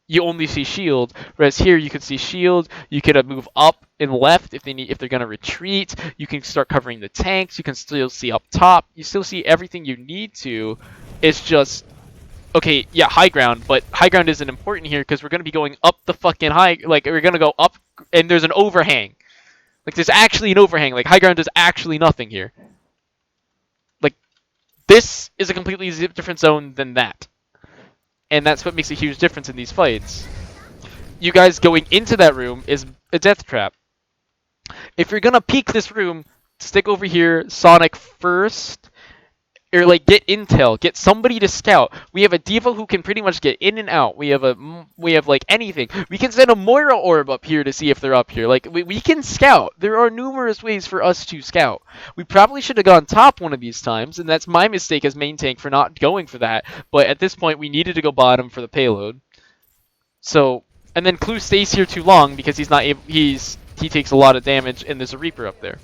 you only see shield, whereas here you can see shield. You can move up and left if they're gonna retreat. You can start covering the tanks. You can still see up top. You still see everything you need to. It's just okay, yeah, high ground, but high ground isn't important here because we're gonna be going up the fucking high. Like we're gonna go up, and there's an overhang. Like there's actually an overhang. Like high ground does actually nothing here. Like this is a completely different zone than that. And that's what makes a huge difference in these fights. You guys going into that room is a death trap. If you're gonna peek this room, stick over here, Sonic first, or like get intel, get somebody to scout. We have a diva who can pretty much get in and out. We have like anything. We can send a Moira orb up here to see if they're up here. Like we can scout. There are numerous ways for us to scout. We probably should have gone top one of these times, and that's my mistake as main tank for not going for that. But at this point, we needed to go bottom for the payload. So, and then Clue stays here too long because he's not able. He takes a lot of damage, and there's a Reaper up there.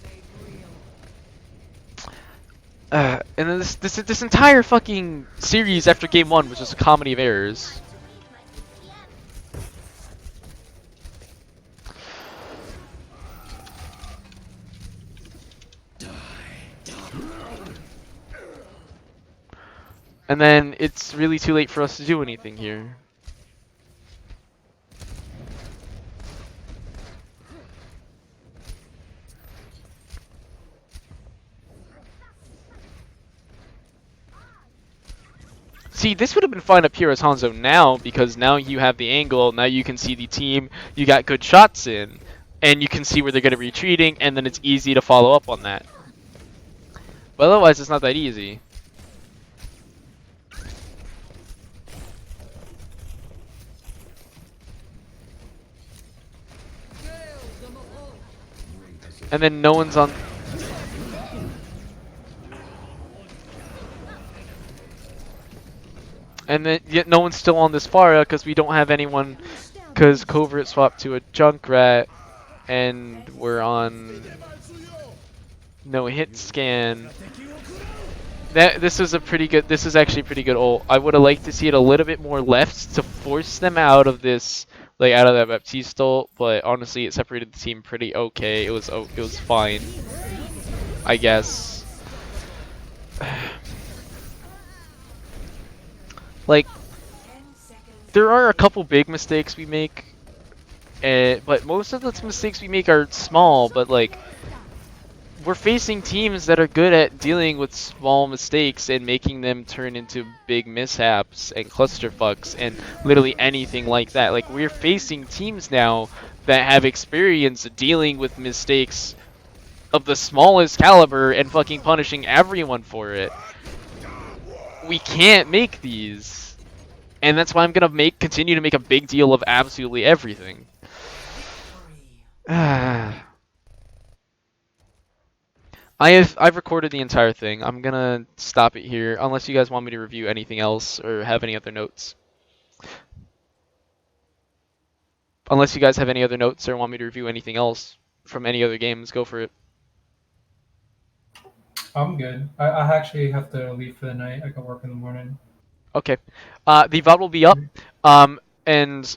And then this entire fucking series after game 1 was just a comedy of errors. And then it's really too late for us to do anything here. See, this would have been fine up here as Hanzo now, because now you have the angle, now you can see the team, you got good shots in, and you can see where they're going to be retreating, and then it's easy to follow up on that. But otherwise, it's not that easy. And then no one's on... And then yet no one's still on this Pharah because we don't have anyone, because Covert swapped to a Junkrat, and we're on no hit scan. This is actually a pretty good ult. I would have liked to see it a little bit more left to force them out of this, like out of that Baptiste ult, but honestly it separated the team pretty okay. It was fine, I guess. Like, there are a couple big mistakes we make, but most of the mistakes we make are small, but like, we're facing teams that are good at dealing with small mistakes and making them turn into big mishaps and clusterfucks and literally anything like that. Like, we're facing teams now that have experience dealing with mistakes of the smallest caliber and fucking punishing everyone for it. We can't make these, and that's why I'm gonna continue to make a big deal of absolutely everything. I've recorded the entire thing. I'm gonna stop it here unless you guys want me to review anything else or have any other notes. Unless you guys have any other notes or want me to review anything else from any other games, go for it. I'm good. I actually have to leave for the night. I got work in the morning. Okay. The VOD will be up, and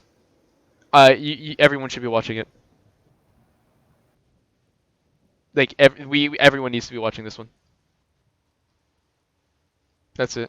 everyone should be watching it. Like everyone needs to be watching this one. That's it.